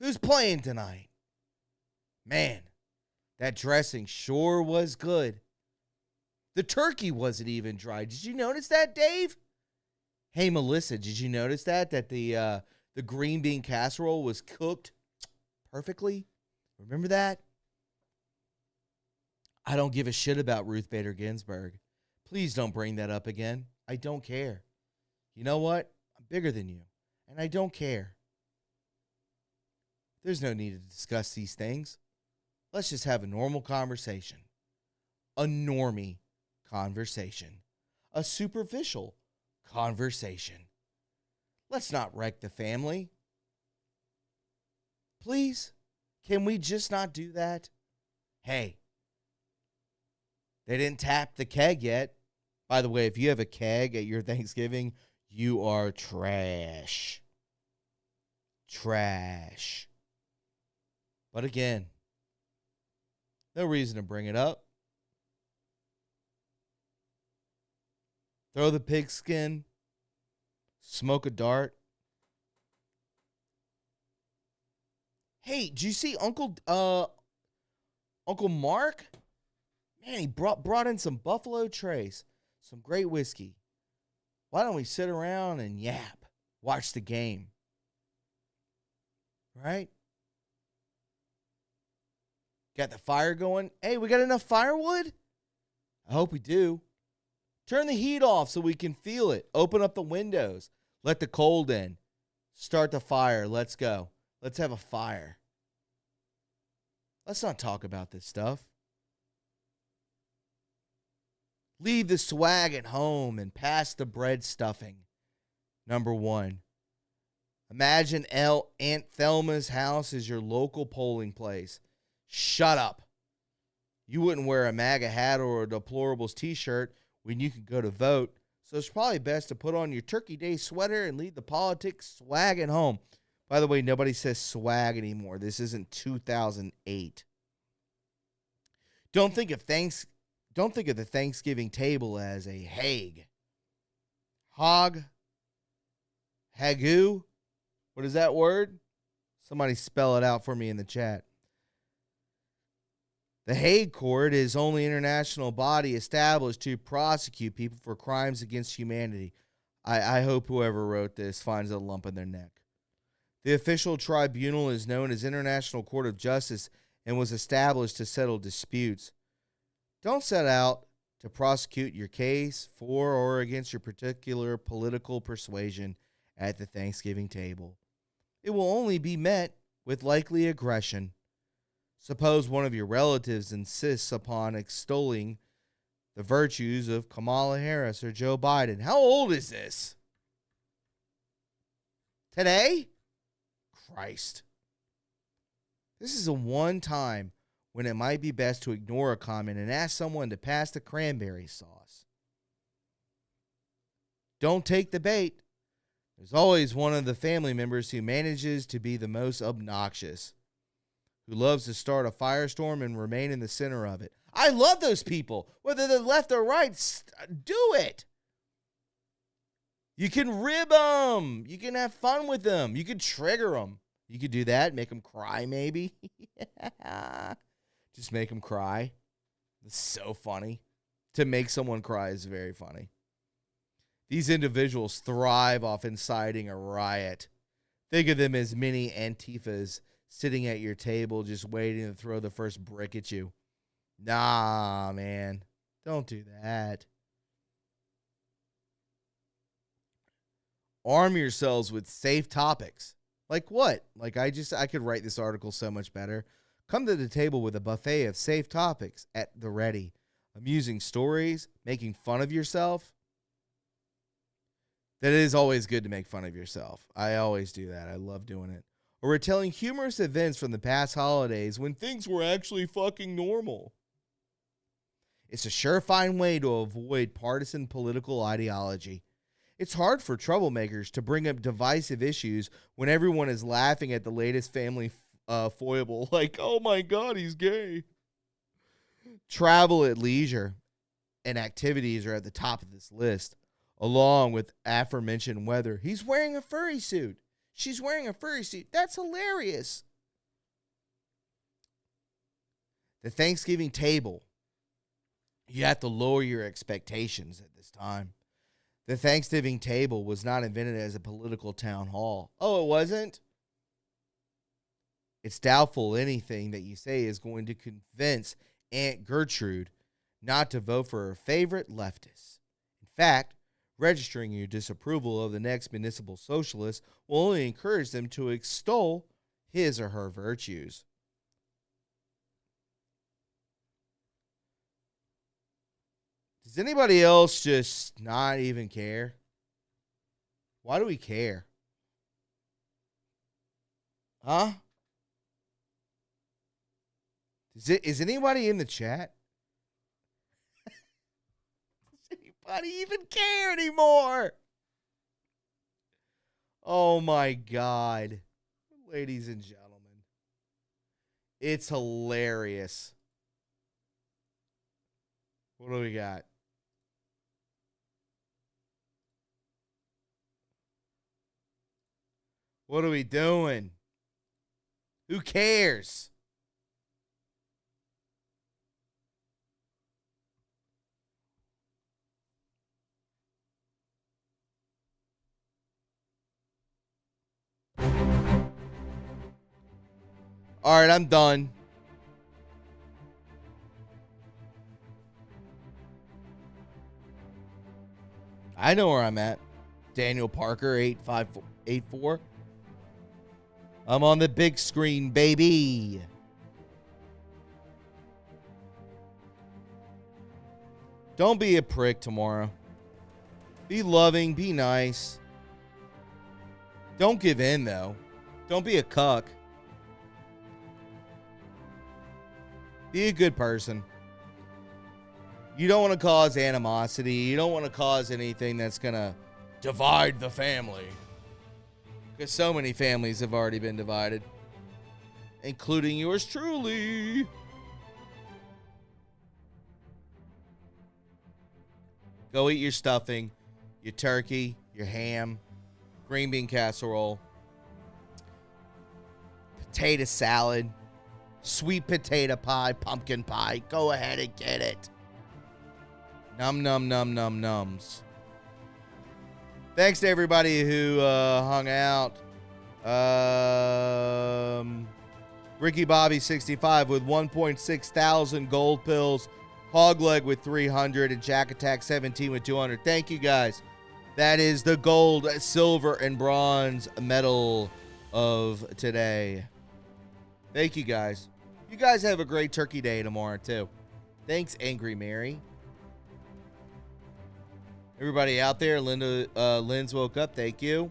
Speaker 1: Who's playing tonight? Man, that dressing sure was good. The turkey wasn't even dry. Did you notice that, Dave? Hey, Melissa, did you notice that the green bean casserole was cooked perfectly? Remember that? I don't give a shit about Ruth Bader Ginsburg. Please don't bring that up again. I don't care. You know what? I'm bigger than you, and I don't care. There's no need to discuss these things. Let's just have a normal conversation. A normie conversation. A superficial conversation. Let's not wreck the family. Please, can we just not do that? Hey, they didn't tap the keg yet. By the way, if you have a keg at your Thanksgiving, you are trash. Trash. But again, no reason to bring it up. Throw the pigskin. Smoke a dart. Hey, did you see Uncle Mark? Man, he brought in some Buffalo Trace, some great whiskey. Why don't we sit around and yap, watch the game? Right? Got the fire going. Hey, we got enough firewood? I hope we do. Turn the heat off so we can feel it. Open up the windows. Let the cold in. Start the fire. Let's go. Let's have a fire. Let's not talk about this stuff. Leave the swag at home and pass the bread stuffing. Number one. Imagine Aunt Thelma's house is your local polling place. Shut up. You wouldn't wear a MAGA hat or a Deplorables t-shirt when you can go to vote. So it's probably best to put on your Turkey Day sweater and leave the politics swag at home. By the way, nobody says swag anymore. This isn't 2008. Don't think of the Thanksgiving table as a Hague. Hagu? What is that word? Somebody spell it out for me in the chat. The Hague Court is only international body established to prosecute people for crimes against humanity. I hope whoever wrote this finds a lump in their neck. The official tribunal is known as International Court of Justice and was established to settle disputes. Don't set out to prosecute your case for or against your particular political persuasion at the Thanksgiving table. It will only be met with likely aggression. Suppose one of your relatives insists upon extolling the virtues of Kamala Harris or Joe Biden. How old is this? Today? Christ. This is a one time when it might be best to ignore a comment and ask someone to pass the cranberry sauce. Don't take the bait. There's always one of the family members who manages to be the most obnoxious, who loves to start a firestorm and remain in the center of it. I love those people. Whether they're left or right, do it. You can rib them. You can have fun with them. You can trigger them. You could do that. Make them cry, maybe. Just make them cry. It's so funny. To make someone cry is very funny. These individuals thrive off inciting a riot. Think of them as mini Antifas sitting at your table just waiting to throw the first brick at you. Nah, man. Don't do that. Arm yourselves with safe topics. Like what? Like I could write this article so much better. Come to the table with a buffet of safe topics at the ready. Amusing stories, making fun of yourself. That is always good to make fun of yourself. I always do that. I love doing it. Or retelling humorous events from the past holidays when things were actually fucking normal. It's a surefire way to avoid partisan political ideology. It's hard for troublemakers to bring up divisive issues when everyone is laughing at the latest family foible, like, oh my God, he's gay. Travel at leisure and activities are at the top of this list, along with aforementioned weather. He's wearing a furry suit. She's wearing a furry suit. That's hilarious. The Thanksgiving table. You have to lower your expectations at this time. The Thanksgiving table was not invented as a political town hall. Oh, it wasn't? It's doubtful anything that you say is going to convince Aunt Gertrude not to vote for her favorite leftist. In fact, registering your disapproval of the next municipal socialist will only encourage them to extol his or her virtues. Does anybody else just not even care? Why do we care? Huh? Is anybody in the chat? Does anybody even care anymore? Oh my God. Ladies and gentlemen. It's hilarious. What do we got? What are we doing? Who cares? All right, I'm done. I know where I'm at. Daniel Parker, 8584. I'm on the big screen, baby. Don't be a prick tomorrow. Be loving, be nice. Don't give in, though. Don't be a cuck. Be a good person. You don't want to cause animosity. You don't want to cause anything that's going to divide the family. Because so many families have already been divided. Including yours truly. Go eat your stuffing, your turkey, your ham, green bean casserole, potato salad, sweet potato pie, pumpkin pie. Go ahead and get it. Num, num, num, num, nums. Thanks to everybody who hung out. Ricky Bobby 65 with 1.6 thousand gold pills. Hogleg with 300 and Jack Attack 17 with 200. Thank you guys. That is the gold, silver, and bronze medal of today. Thank you guys. You guys have a great turkey day tomorrow too. Thanks, Angry Mary. Everybody out there, Lynn's woke up. Thank you.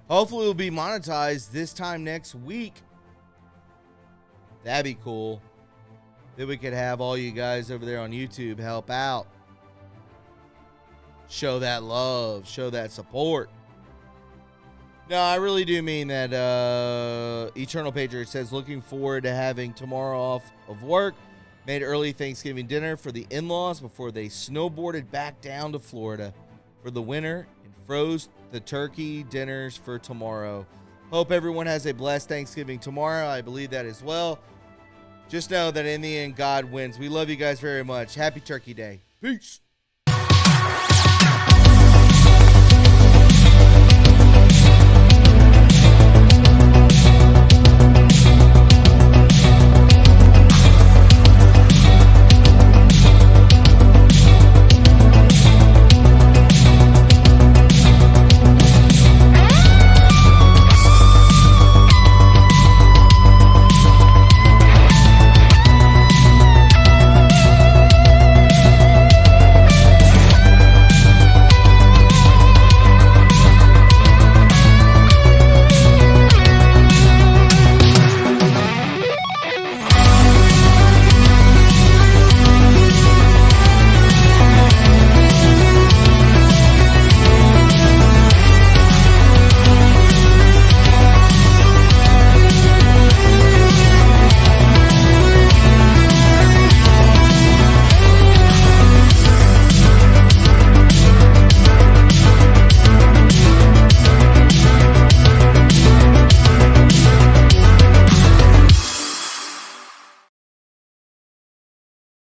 Speaker 1: Hopefully we'll be monetized this time next week. That'd be cool. Then we could have all you guys over there on YouTube help out. Show that love. Show that support. No, I really do mean that. Eternal Patriot says, looking forward to having tomorrow off of work. Made early Thanksgiving dinner for the in-laws before they snowboarded back down to Florida for the winter and froze the turkey dinners for tomorrow. Hope everyone has a blessed Thanksgiving tomorrow. I believe that as well. Just know that in the end, God wins. We love you guys very much. Happy Turkey Day. Peace.